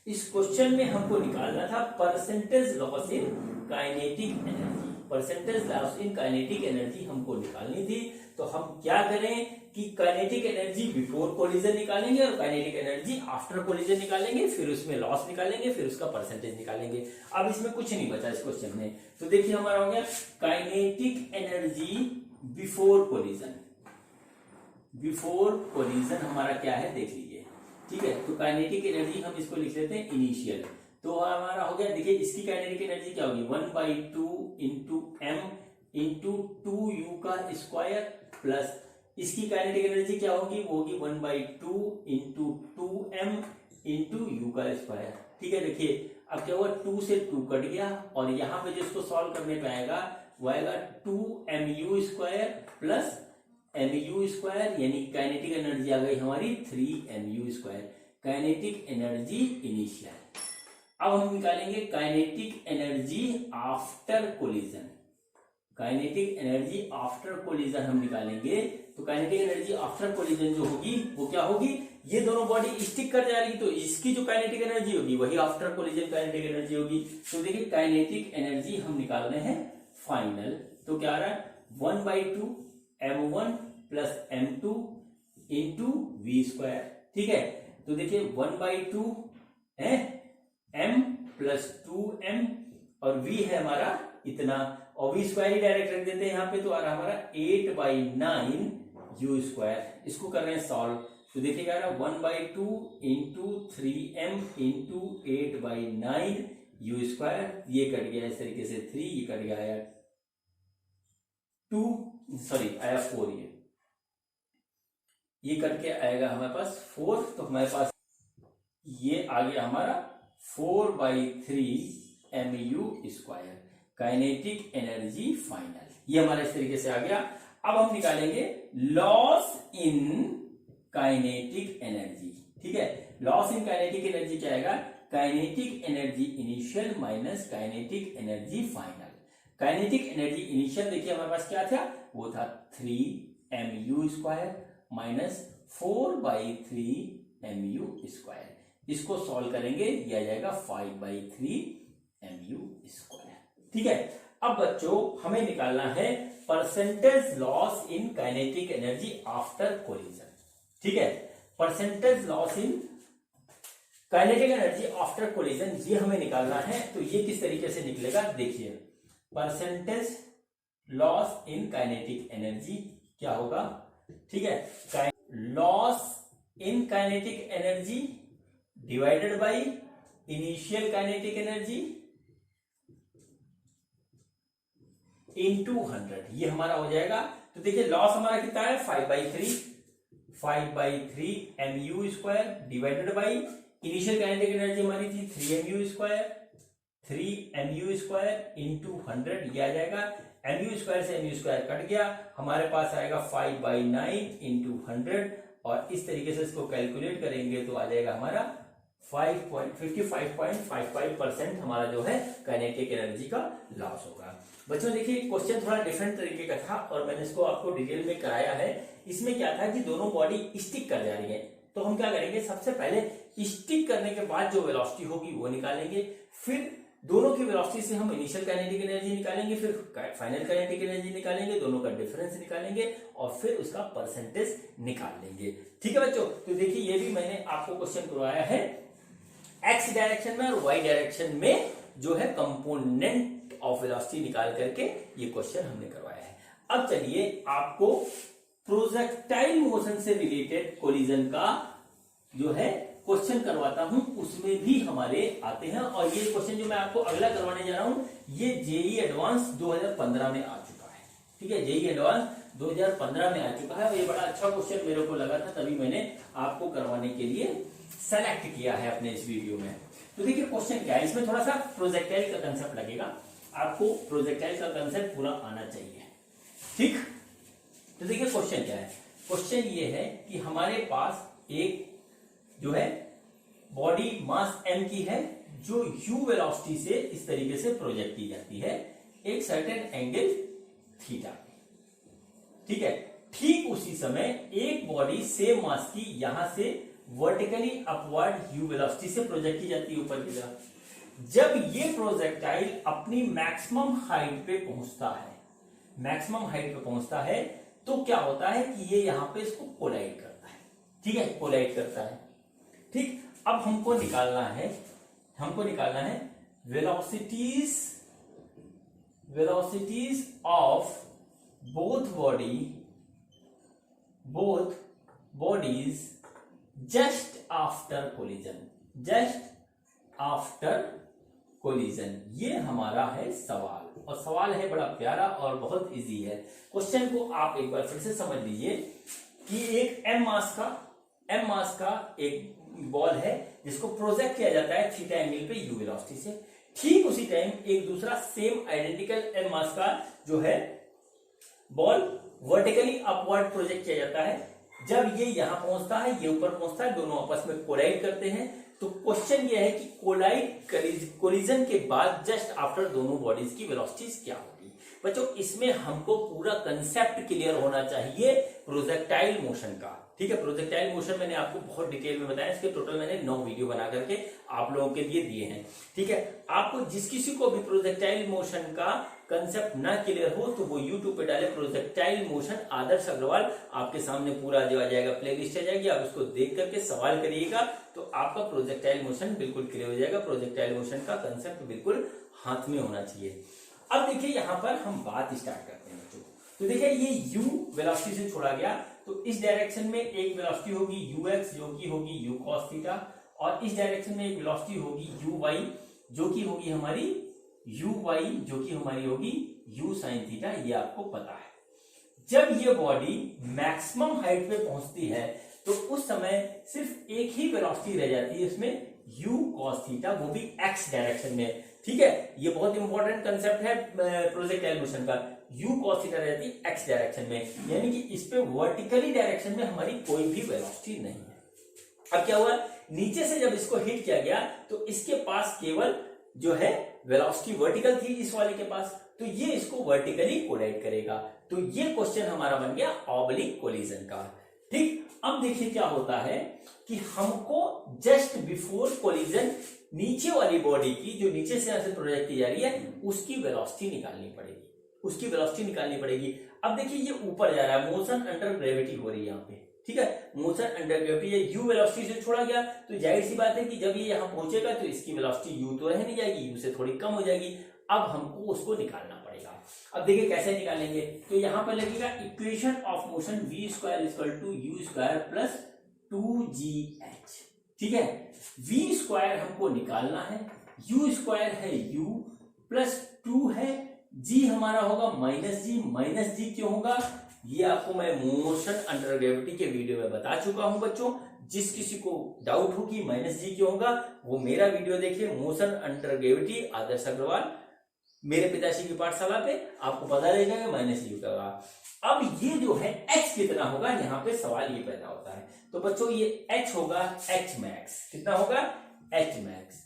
इस क्वेश्चन में हमको निकालना था percentage loss in kinetic energy, percentage loss in kinetic energy हमको निकालनी थी। तो हम क्या करें कि काइनेटिक एनर्जी बिफोर कोलिजन निकालेंगे और काइनेटिक एनर्जी आफ्टर कोलिजन निकालेंगे, फिर उसमें लॉस निकालेंगे, फिर उसका परसेंटेज निकालेंगे। अब इसमें कुछ नहीं बचा इस क्वेश्चन में, तो देखिए हमारा हो गया kinetic energy before collision. Before collision हमारा क्या है देख लीजिए, ठीक है। तो काइनेटिक एनर्जी हम इसको लिख लेते हैं इनिशियल, तो हमारा हो गया, देखिए इसकी काइनेटिक एनर्जी क्या होगी 1/2 इंटू m इंटू 2u का स्क्वायर प्लस इसकी काइनेटिक एनर्जी क्या होगी, वो होगी 1/2 इंटू 2m इंटू u का स्क्वायर, ठीक है। देखिए अब क्या हुआ, 2 से 2 कट गया और यहाँ पे जिसको सॉल्व करने पे आएगा वो आएगा 2mu square plus mu square, यानी काइनेटिक एनर्जी आ गई हमारी 3mu square. Kinetic energy initial. अब हम निकालेंगे kinetic energy after collision. Kinetic energy after collision हम निकालेंगे। तो काइनेटिक एनर्जी आफ्टर कोलिजन जो होगी वो क्या होगी, ये दोनों बॉडी स्टिक कर जा रही तो इसकी जो काइनेटिक एनर्जी होगी वही आफ्टर कोलिजन काइनेटिक एनर्जी होगी। तो देखिए काइनेटिक एनर्जी हम निकाल रहे हैं फाइनल। तो क्या आ रहा है 1/2 m1 plus m2 into we square. ठीक है, तो देखिए 1/2 है m प्लस 2m और v है हमारा इतना, और वी स्क्वायर ही डायरेक्ट रख देते हैं यहाँ पे, तो आ रहा हमारा 8/9 u स्क्वायर। इसको कर रहे हैं सॉल्व। तो देखिए क्या आ रहा है 1/2 into 3m into 8/9 u square. ये कट गया इस तरीके से 3, ये कट गया आया 2, सॉरी आया 4, ये कट के आएगा हमारे पास 4। तो हमारे पास ये आ गया हमारा 4/3 mu square kinetic energy final. ये हमारा इस तरीके से आ गया। अब हम निकालेंगे लॉस इन काइनेटिक एनर्जी। ठीक है, लॉस इन काइनेटिक एनर्जी क्या आएगा, kinetic energy initial minus kinetic energy final. Kinetic energy initial देखिए हमारे पास क्या था, वो था 3mu square minus 4/3 mu square. इसको सॉल्व करेंगे, ये आ जाएगा 5/3 mu स्क्वायर। ठीक है, अब बच्चों हमें निकालना है percentage loss in kinetic energy after collision. ठीक है, percentage loss in kinetic energy after collision ये हमें निकालना है। तो ये किस तरीके से निकलेगा, देखिए percentage loss in kinetic energy क्या होगा। ठीक है, loss in kinetic energy divided by initial kinetic energy into 100, ये हमारा हो जाएगा। तो देखिए लॉस हमारा कितना है 5/3 mu square divided by initial kinetic energy हमारी थी 3mu स्क्वायर इंटू 100, ये आ जाएगा। mu स्क्वायर से mu स्क्वायर कट गया, हमारे पास आएगा 5/9 इंटू 100, और इस तरीके से इसको कैलकुलेट करेंगे तो आ जाएगा हमारा 55.55% हमारा जो है काइनेटिक एनर्जी का लॉस होगा। बच्चों देखिए क्वेश्चन थोड़ा डिफरेंट तरीके का था और मैंने इसको आपको डिटेल में कराया है। इसमें क्या था कि दोनों बॉडी स्टिक कर जा रही है, तो हम क्या करेंगे, सबसे पहले स्टिक करने के बाद जो वेलोसिटी होगी वो निकालेंगे, फिर दोनों की वेलोसिटी से हम इनिशियल काइनेटिक एनर्जी निकालेंगे, फिर फाइनल काइनेटिक एनर्जी निकालेंगे, दोनों का डिफरेंस निकालेंगे और फिर उसका परसेंटेज निकाल लेंगे। ठीक है बच्चों, तो देखिए ये भी मैंने आपको क्वेश्चन करवाया है एक्स डायरेक्शन में और वाई डायरेक्शन में जो है कंपोनेंट ऑफ वेलोसिटी निकाल करके ये क्वेश्चन हमने करवाया है। अब चलिए आपको प्रोजेक्टाइल मोशन से रिलेटेड कोलिजन का जो है क्वेश्चन करवाता हूं, उसमें भी हमारे आते हैं। और ये क्वेश्चन जो मैं आपको अगला करवाने जा रहा हूं ये जेईई एडवांस 2015 में आ चुका है। ठीक है, जेईई एडवांस 2015 में आ चुका है और ये बड़ा अच्छा क्वेश्चन मेरे को लगा था, तभी मैंने आपको करवाने के लिए सेलेक्ट किया है अपने इस वीडियो में। तो देखिए क्वेश्चन क्या है, इसमें थोड़ा सा प्रोजेक्टाइल का कंसेप्ट लगेगा, आपको प्रोजेक्टाइल का कंसेप्ट पूरा आना चाहिए। ठीक, तो देखिए क्वेश्चन क्या है, क्वेश्चन ये है कि हमारे पास एक जो है बॉडी मास m की है जो u वेलोसिटी से इस तरीके से प्रोजेक्ट की जाती है एक सर्टेन एंगल थीटा। ठीक है, ठीक उसी समय एक बॉडी सेम मास की यहां से वर्टिकली अपवर्ड u वेलोसिटी से प्रोजेक्ट की जाती है ऊपर की तरफ। जब ये प्रोजेक्टाइल अपनी मैक्सिमम हाइट पे पहुंचता है, मैक्सिमम हाइट पे पहुंचता है, तो क्या होता है कि ये यहां पे इसको कोलाइड करता है। ठीक है, कोलाइड करता है। ठीक, अब हमको निकालना है velocities of both bodies just after collision. ये हमारा है सवाल, और सवाल है बड़ा प्यारा और बहुत इजी है। क्वेश्चन को आप एक बार फिर से समझ लीजिए कि एक m मास का एक बॉल है जिसको प्रोजेक्ट किया जाता है थीटा एंगल पे u वेलोसिटी से। ठीक उसी टाइम एक दूसरा सेम आइडेंटिकल m मास का जो है बॉल वर्टिकली अपवर्ड प्रोजेक्ट किया जाता है जब ये यहां पहुंचता है, ये ऊपर पहुंचता है, दोनों आपस में कोलाइड करते हैं। तो क्वेश्चन ये है कि कोलिजन के बाद जस्ट आफ्टर दोनों बॉडीज की वेलोसिटीज क्या होगी। बच्चों इसमें हमको पूरा कंसेप्ट क्लियर होना चाहिए प्रोजेक्टाइल मोशन का। ठीक है, प्रोजेक्टाइल मोशन मैंने आपको बहुत डिटेल में बताया, इसके टोटल मैंने 9 वीडियो बना करके आप लोगों के लिए दिए हैं। ठीक है, आपको जिस किसी को भी प्रोजेक्टाइल मोशन का कंसेप्ट ना क्लियर हो तो वो यूट्यूब पे डाले प्रोजेक्टाइल मोशन आदर्श अग्रवाल, आपके सामने पूरा जो आ जाएगा, प्लेलिस्ट आ जाएगी, आप उसको देख करके सवाल करिएगा तो आपका प्रोजेक्टाइल मोशन बिल्कुल क्लियर हो जाएगा। प्रोजेक्टाइल मोशन का कंसेप्ट बिल्कुल हाथ में होना चाहिए। अब देखिए यहां पर हम बात स्टार्ट करते हैं बच्चों। तो देखिए ये u वेलोसिटी से छोड़ा गया, तो इस डायरेक्शन में एक वेलोसिटी होगी ux जो कि होगी u cos थीटा, और इस डायरेक्शन में एक वेलोसिटी होगी uy जो कि होगी हमारी uy जो कि हमारी होगी u sin थीटा। ये आपको पता है। जब ये बॉडी मैक्सिमम हाइट पे पहुंचती है तो उस समय सिर्फ एक ही वेलोसिटी रह जाती है इसमें u cos थीटा, वो भी x डायरेक्शन में। ठीक है, ये बहुत इंपॉर्टेंट कंसेप्ट है प्रोजेक्टाइल मोशन का। u cos थीटा रहती है x डायरेक्शन में, यानी कि इस पे वर्टिकली डायरेक्शन में हमारी कोई भी वेलोसिटी नहीं है। अब क्या हुआ, नीचे से जब इसको हिट किया गया तो इसके पास केवल जो है वेलोसिटी वर्टिकल थी इस वाले के पास, तो ये इसको वर्टिकली कोलाइड करेगा। तो ये क्वेश्चन हमारा बन गया ऑब्लिक कोलिजन का। ठीक, अब देखिए क्या होता है कि हमको जस्ट बिफोर कोलिजन नीचे वाली बॉडी की जो नीचे से यहां से प्रोजेक्ट की जा रही है उसकी वेलोसिटी निकालनी पड़ेगी, उसकी वेलोसिटी निकालनी पड़ेगी। अब देखिए ये ऊपर जा रहा है, मोशन अंडर ग्रेविटी हो रही है यहाँ पे। ठीक है, मोशन अंडर ग्रेविटी, ये u वेलोसिटी से छोड़ा गया तो जाहिर सी बात है कि जब ये यहाँ पहुंचेगा तो इसकी वेलोसिटी u तो रह नहीं जाएगी, u से थोड़ी कम हो जाएगी। अब हमको उसको निकालना पड़ेगा। अब देखिए कैसे निकालेंगे, तो यहाँ पर लगेगा equation of motion v square equal to u square plus 2gh। ठीक है, v स्क्वायर हमको निकालना है, u स्क्वायर है u प्लस 2 है, g हमारा होगा माइनस जी। माइनस जी क्यों होगा, ये आपको मैं मोशन अंडर ग्रेविटी के वीडियो में बता चुका हूं बच्चों। जिस किसी को डाउट हो कि माइनस जी क्यों होगा वो मेरा वीडियो देखिए, मोशन अंडर ग्रेविटी आदर्श अग्रवाल मेरे पिताश्री की पाठशाला पे, आपको पता लग जाएगा माइनस जी का। अब ये जो है h कितना होगा, यहाँ पे सवाल ये पैदा होता है। तो बच्चों ये h होगा h मैक्स, कितना होगा h मैक्स।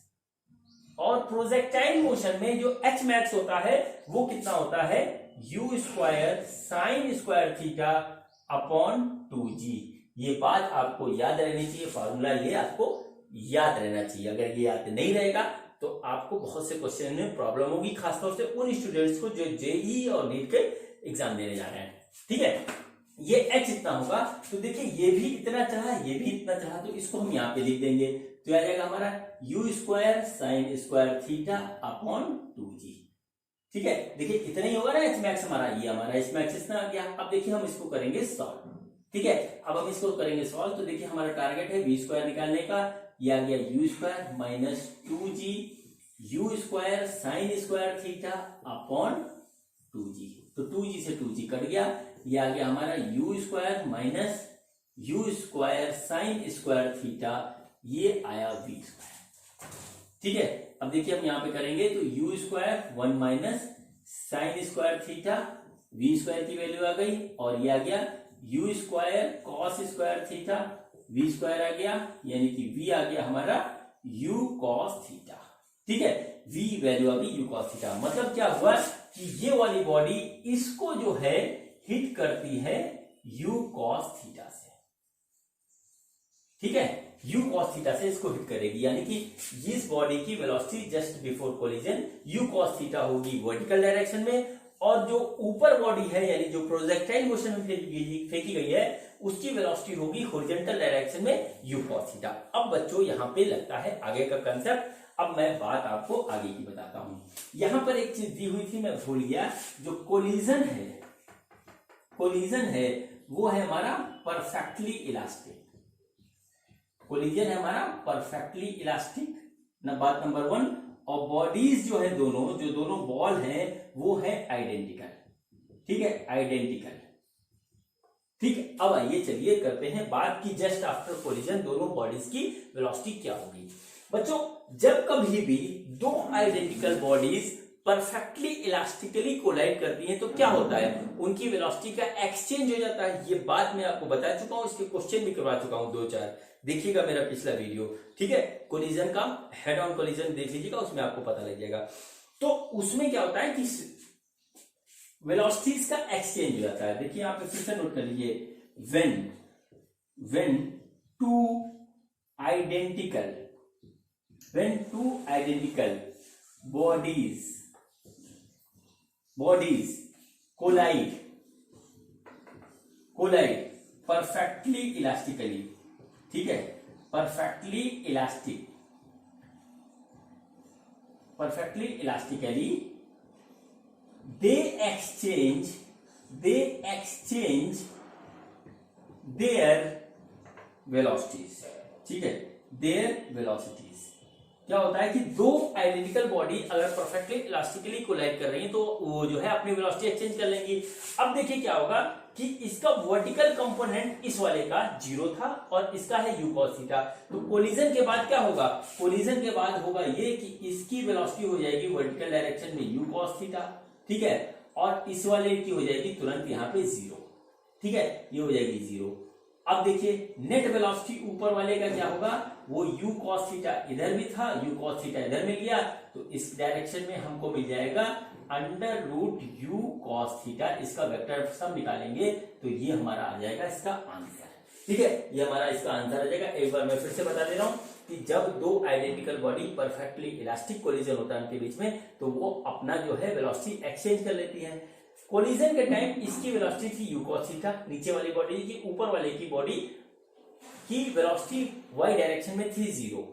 और प्रोजेक्टाइल मोशन में जो h मैक्स होता है वो कितना होता है u square sine square theta upon 2g। ये बात आपको याद रहनी चाहिए, फॉर्मूला ये आपको याद रहना चाहिए। अगर ये याद नहीं रहेगा तो आपको बहुत से क्वेश्चन में प्रॉब्लम होगी, खासतौर से उन स्टूडेंट्स को जो जेई और नीट के एग्जाम देने जा रहे हैं। ठीक है, ये h इतना होगा, तो देखिए ये भी इतना चला, ये भी इतना चला, तो इसको हम यहाँ पे लिख देंगे तो आ जाएगा हमारा u square sine square theta upon 2g। ठीक है, देखिए इतना ही होगा ना h मैक्स हमारा, ये हमारा h मैक्स इतना आ गया। अब देखिए हम इसको करेंगे सॉल्व। ठीक है, अब हम इसको करेंगे सॉल्व, तो देखिए हमारा टारगेट है v स्क्वायर निकालने का, ये आ गया u square minus 2g u square sine square theta upon 2g। तो 2g से 2g कट गया, ये आ गया हमारा u square minus u square sine square theta, ये आया v स्क्वायर। ठीक है, अब देखिए हम यहाँ पे करेंगे तो u square 1 minus sine square theta, v square की वैल्यू आ गई, और ये आ गया u square cos square theta, v square आ गया, यानी कि v आ गया हमारा u कॉस थीटा। ठीक है, v वैल्यू आ गई u कॉस थीटा। मतलब क्या हुआ कि ये वाली बॉडी इसको जो है हिट करती है u कॉस थीटा से। ठीक है, u कॉस थीटा से इसको हिट करेगी, यानी कि इस बॉडी की velocity just before collision u cos theta होगी वर्टिकल डायरेक्शन में, और जो ऊपर बॉडी है यानी जो प्रोजेक्टाइल मोशन में फेंकी गई है उसकी वेलोसिटी होगी हॉरिजॉन्टल डायरेक्शन में u cos थीटा। अब बच्चों यहाँ पे लगता है आगे का कंसेप्ट। अब मैं बात आपको आगे की बताता हूं। यहां पर एक चीज दी हुई थी, मैं भूल गया, जो कोलिजन है वो है हमारा परफेक्टली इलास्टिक। कोलिजन है हमारा परफेक्टली इलास्टिक ना, बात नंबर 1। और बॉडीज जो है जो दोनों बॉल हैं वो है आइडेंटिकल। ठीक है, आइडेंटिकल। ठीक है, अब आइए चलिए करते हैं बात की जस्ट आफ्टर कोलिजन दोनों बॉडीज की वेलोसिटी क्या होगी। बच्चों जब कभी भी दो identical bodies perfectly elastically collide करती हैं तो क्या होता है, उनकी वेलोसिटी का एक्सचेंज हो जाता है। ये बात मैं आपको बता चुका हूं, इसके क्वेश्चन भी करवा चुका हूं 2-4, देखिएगा मेरा पिछला वीडियो, ठीक है। कोलिजन का हेड ऑन कोलिजन देख लीजिएगा, उसमें आपको पता लग जाएगा। तो उसमें क्या होता है कि वेलोसिटीज का एक्सचेंज हो जाता है। देखिए आप फिर से नोट कर लीजिए, when two identical bodies collide perfectly elastically, ठीक है, perfectly elastically they exchange their velocities, ठीक है, their velocities। क्या होता है कि दो आइडेंटिकल बॉडी अगर परफेक्टली इलास्टिकली कोलाइड कर रही है तो वो जो है अपनी वेलोसिटी एक्सचेंज कर लेंगी। अब देखिए क्या होगा कि इसका वर्टिकल कंपोनेंट इस वाले का 0 था और इसका है u cos थीटा। तो कोलिजन के बाद क्या होगा, कोलिजन के बाद होगा ये कि इसकी वेलोसिटी हो जाएगी वर्टिकल डायरेक्शन में u cos थीटा, ठीक है, और इस वाले की हो जाएगी तुरंत यहाँ पे 0, ठीक है, ये हो जाएगी 0। अब देखिए नेट वेलोसिटी ऊपर वाले का क्या होगा, वो u cos थीटा इधर भी था, u cos थीटा इधर मिल गया, तो इस डायरेक्शन में हमको मिल जाएगा under root u cos theta. इसका वेक्टर सम निकालेंगे तो ये हमारा आ जाएगा इसका आंसर, ठीक है, ये हमारा इसका आंसर आ जाएगा। एक बार मैं फिर से बता दे रहा हूं कि जब दो identical body perfectly elastic collision होता है उनके बीच में, तो वो अपना जो है वेलोसिटी एक्सचेंज कर लेती है। कोलिजन के टाइम इसकी वेलोसिटी थी u cos थीटा नीचे वाली बॉडी की, ऊपर वाले की बॉडी की वेलोसिटी y डायरेक्शन में थी 0।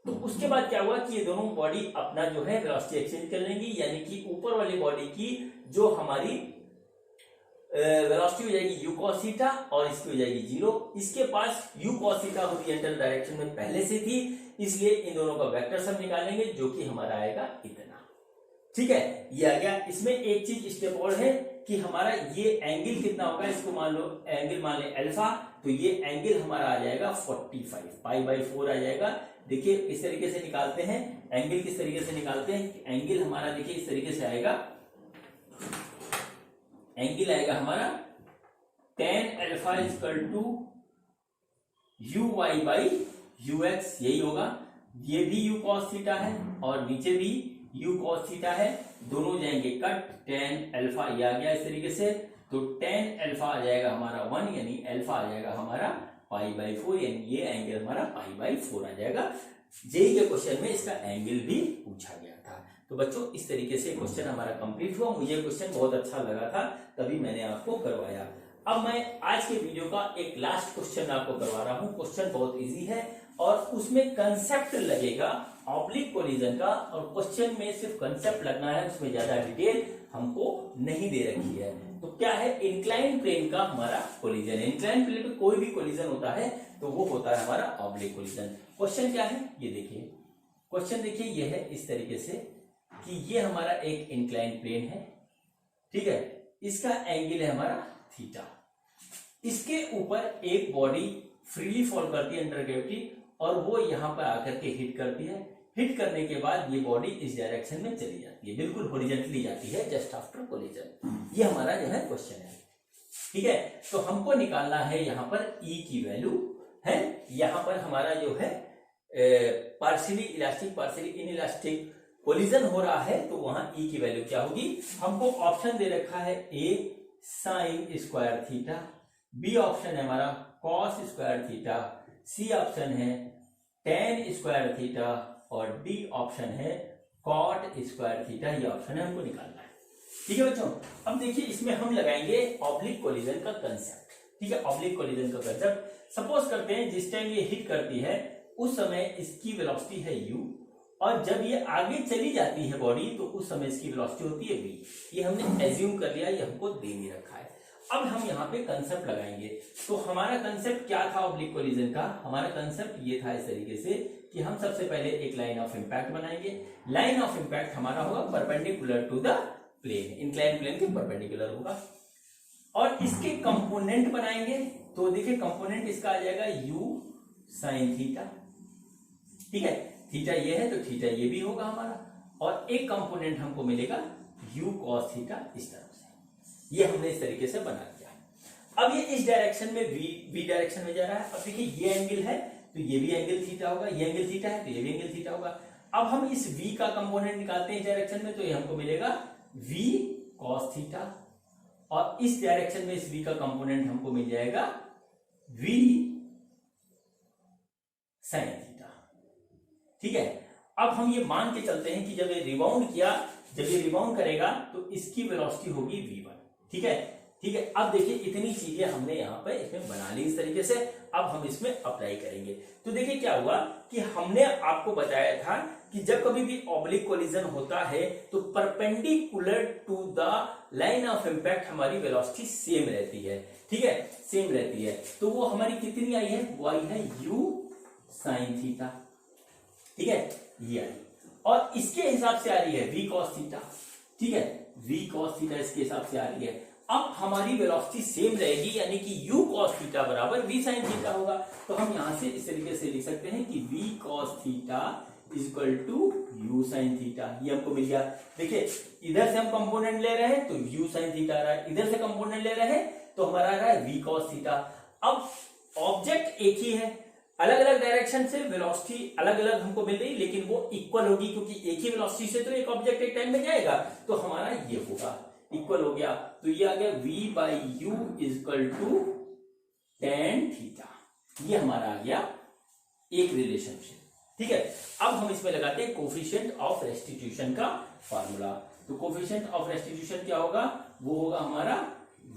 तो उसके बाद क्या हुआ कि ये दोनों बॉडी अपना जो है वेलोसिटी एक्सचेंज कर लेंगी, यानी कि ऊपर वाली बॉडी की जो हमारी वेलोसिटी हो जाएगी u cos थीटा और इसकी हो जाएगी 0। इसके पास u cos theta horizontal direction में पहले से थी, इसलिए इन दोनों का वेक्टर सम निकालेंगे जो कि हमारा आएगा इतना, ठीक है, ये आ गया। इसमें एक चीज स्टेप और है कि हमारा ये एंगल कितना होगा, इसको मान लो एंगल मान ले अल्फा, तो ये एंगल हमारा आ जाएगा 45 π/4 आ जाएगा। देखिए इस तरीके से निकालते हैं एंगल, किस तरीके से निकालते हैं, एंगल हमारा देखिए इस तरीके से आएगा, एंगल आएगा हमारा tan अल्फा = uy/ux, यही होगा। ये भी u cos थीटा है और नीचे भी u cos थीटा है, दोनों जाएंगे कट, tan अल्फा ये आ गया इस तरीके से, तो tan अल्फा आ जाएगा हमारा 1, यानी अल्फा आ जाएगा हमारा π/4, यानी ये एंगल हमारा π/4 आ जाएगा। जेई के क्वेश्चन में इसका एंगल भी पूछा गया था। तो बच्चों इस तरीके से क्वेश्चन हमारा कंप्लीट हुआ, मुझे क्वेश्चन बहुत अच्छा लगा था तभी मैंने आपको करवाया। अब मैं आज के वीडियो का एक लास्ट क्वेश्चन आपको करवा रहा हूँ। क्वेश्चन बहुत इजी है और उसमें कंसेप्ट लगेगा ऑब्लिक कोलिजन का, और क्वेश्चन में सिर्फ कंसेप्ट लगना है, उसमें ज्यादा डिटेल हमको नहीं दे रखी है। तो क्या है, इंक्लाइन प्लेन का हमारा कोलिजन है। इंक्लाइन प्लेन पे कोई भी कोलिजन होता है तो वो होता है हमारा ऑब्लिक कोलिजन। क्वेश्चन क्या है ये देखिए, क्वेश्चन देखिए ये है इस तरीके से कि ये हमारा एक इंक्लाइन प्लेन है, ठीक है, इसका एंगल है हमारा थीटा, इसके ऊपर एक बॉडी फ्रीली फॉल करती है अंडर ग्रेविटी और वो यहां पर आकर के हिट करती है। हिट करने के बाद ये बॉडी इस डायरेक्शन में चली जाती है, बिल्कुल हॉरिजॉन्टली जाती है जस्ट आफ्टर कोलिजन। ये हमारा जो है क्वेश्चन है, ठीक है। तो हमको निकालना है यहाँ पर E की वैल्यू है। यहाँ पर हमारा जो है partially elastic partially inelastic collision हो रहा है, तो वहां E की वैल्यू क्या होगी। हमको ऑप्शन दे रखा है A sin square theta, B option है हमारा cos square theta, C option है tan स्क्वायर थीटा और डी ऑप्शन है cot स्क्वायर थीटा। ये ऑप्शन है हमको निकालना है, ठीक है बच्चों। अब देखिए इसमें हम लगाएंगे ऑब्लिक कोलिजन का कंसेप्ट, ठीक है। ऑब्लिक कोलिजन का कंसेप्ट सपोज करते हैं जिस टाइम ये हिट करती है उस समय इसकी वेलोसिटी है u, और जब ये आगे चली जाती है बॉडी तो उस समय इसकी वेलोसिटी होती है v। ये हमने एज्यूम कर लिया, ये हमको दे नहीं रखा है। अब हम यहाँ पे कंसेप्ट लगाएंगे। तो हमारा कंसेप्ट क्या था ऑब्लिक कोलिजन का, हमारा कंसेप्ट ये था इस तरीके से कि हम सबसे पहले एक लाइन ऑफ इम्पैक्ट बनाएंगे। लाइन ऑफ इम्पैक्ट हमारा होगा perpendicular to the plane, incline plane के परपेंडिकुलर होगा, और इसके कंपोनेंट बनाएंगे। तो देखिए कंपोनेंट इसका आ जाएगा u sin थीटा, ठीक है, थीटा ये है तो थीटा ये भी होगा हमारा, और एक कंपोनेंट हमको मिलेगा u cos थीटा इस तरफ से। ये हमने इस तरीके से बना दिया। अब ये इस डायरेक्शन में v डायरेक्शन में जा रहा है। अब देखिए ये एंगल है तो ये भी एंगल थीटा होगा, ये एंगल थीटा है तो ये भी एंगल थीटा होगा। अब हम इस v का कंपोनेंट निकालते हैं इस डायरेक्शन में, तो ये हमको मिलेगा v cos थीटा, और इस डायरेक्शन में इस v का कंपोनेंट हमको मिल जाएगा v sin थीटा। ठीक है, अब हम ये मान के चलते हैं कि जब ये रिबाउंड करेगा तो इसकी वेलोसिटी होगी v1। ठीक है, ठीक है। अब देखिए इतनी चीजें हमने यहाँ पे इसमें बना ली इस तरीके से। अब हम इसमें अप्लाई करेंगे तो देखिए क्या हुआ कि हमने आपको बताया था कि जब कभी भी ऑब्लिक कोलिजन होता है तो perpendicular to the line of impact हमारी वेलोसिटी सेम रहती है। ठीक है, सेम रहती है। तो वो हमारी कितनी आई है, वो आई है u sin थीटा। ठीक है, ये आई, और इसके हिसाब से आ रही है v cos थीटा। ठीक है, v cos थीटा इसके हिसाब से आ रही है। अब हमारी वेलोसिटी सेम रहेगी, यानी कि u cos थीटा बराबर v sin थीटा होगा। तो हम यहां से इस तरीके से लिख सकते हैं कि v cos theta is equal to u sin theta. ये हमको मिल गया। देखिए इधर से हम कंपोनेंट ले रहे हैं तो u sin थीटा आ रहा है, इधर से कंपोनेंट ले रहे हैं तो हमारा आ रहा है v cos थीटा। अब ऑब्जेक्ट एक ही है, अलग अलग डायरेक्शन से वेलोसिटी अलग अलग हमको मिल रही, लेकिन वो इक्वल होगी क्योंकि एक ही वेलोसिटी से तो एक ऑब्जेक्ट एक टाइम में जाएगा। तो हमारा ये होगा, इक्वल हो गया। तो ये आ गया v by u is equal to tan theta. ये हमारा आ गया एक रिलेशनशिप। ठीक है, अब हम इसमें लगाते हैं कोफिशिएंट ऑफ रेस्टिट्यूशन का फार्मूला। तो कोफिशिएंट ऑफ रेस्टिट्यूशन क्या होगा, वो होगा हमारा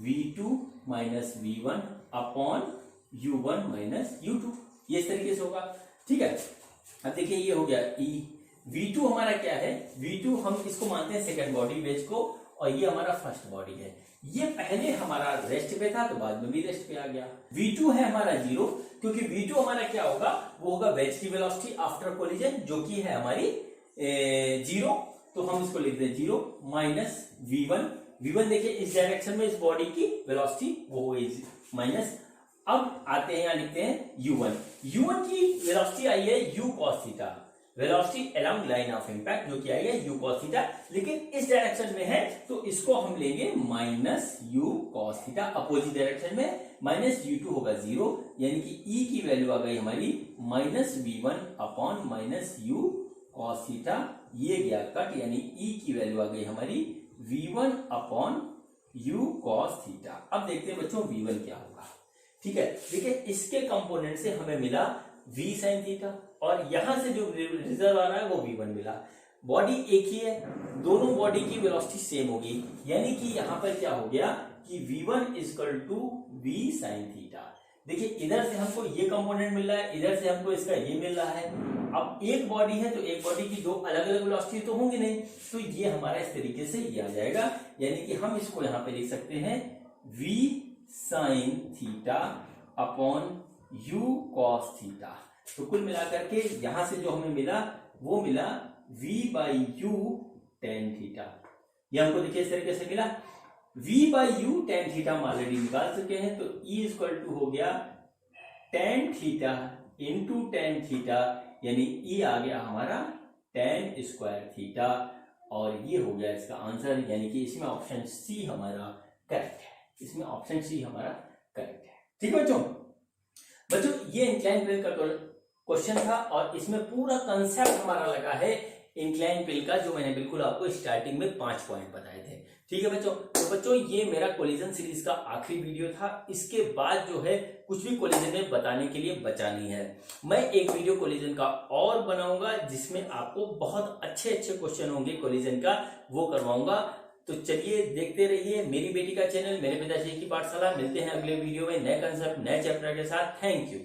v2 minus v1 upon u1 minus u2। ये इस तरीके से होगा। ठीक है, अब देखिए ये हो गया e। v2 हमारा क्या है, v2 हम इसको मानते हैं सेकंड बॉडी वेज को, और ये हमारा फर्स्ट बॉडी है। ये पहले हमारा रेस्ट पे था तो बाद में भी रेस्ट पे आ गया। v2 है हमारा 0, क्योंकि v2 हमारा क्या होगा, वो होगा वेज की वेलोसिटी आफ्टर कोलिजन, जो कि है हमारी 0। तो हम इसको लिख दें 0 माइनस v1 देखिए इस डायरेक्शन में इस बॉडी की वेलोसिटी वो माइनस। अब आते हैं यहां लिखते हैं u1 की वेलोसिटी आई है u cos theta, velocity along line of impact जो कि आई है u cos थीटा, लेकिन इस डायरेक्शन में है तो इसको हम लेंगे minus u cos theta. Opposite direction में माइनस u2 होगा 0, यानी कि e की वैल्यू आ गई हमारी minus v1 upon minus u cos theta. ये गया कट, यानी e की वैल्यू आ गई हमारी v1 upon u cos theta. अब देखते हैं बच्चों v1 क्या होगा। ठीक है, देखिए इसके कंपोनेंट से हमें मिला v sin थीटा, और यहां से जो रिजल्ट आ रहा है वो v1 मिला। बॉडी एक ही है, दोनों बॉडी की वेलोसिटी सेम होगी, यानी कि यहां पर क्या हो गया कि v1 is equal to v sin theta. देखिए इधर से हमको ये कंपोनेंट मिल रहा है, इधर से हमको इसका ये मिल रहा है। अब एक बॉडी है तो एक बॉडी की दो अलग अलग वेलोसिटी तो होंगी नहीं, तो ये हमारा इस तरीके से ये आ जाएगा, यानी कि हम इसको यहाँ पे लिख सकते हैं v sin theta upon u cos theta. तो कुल मिलाकर के यहां से जो हमें मिला वो मिला v by you tan theta. ये हमको देखिए इस तरीके से मिला v by you tan theta हम ऑलरेडी निकाल चुके हैं। तो e इक्वल टू हो गया tan theta into tan theta, यानी e आ गया हमारा tan स्क्वायर थीटा, और ये हो गया इसका आंसर, यानी कि इसमें ऑप्शन सी हमारा करेक्ट है। इसमें ऑप्शन सी हमारा करेक्ट है। ठीक है बच्चों ये इंक्लाइन प्लेन का क्वेश्चन था, और इसमें पूरा कंसेप्ट हमारा लगा है इंक्लाइन प्लेन का, जो मैंने बिल्कुल आपको स्टार्टिंग में 5 पॉइंट बताए थे। ठीक है बच्चों, तो बच्चों ये मेरा कोलिजन सीरीज का आखिरी वीडियो था। इसके बाद जो है कुछ भी कोलिजन में बताने के लिए बचा नहीं है। मैं एक वीडियो कोलिजन का और बनाऊंगा जिसमें आपको बहुत अच्छे अच्छे क्वेश्चन होंगे कोलिजन का, वो करवाऊंगा। तो चलिए देखते रहिए मेरी बेटी का चैनल, मेरे पिताजी की पाठशाला। मिलते हैं अगले वीडियो में नए कंसेप्ट नए चैप्टर के साथ। Thank you.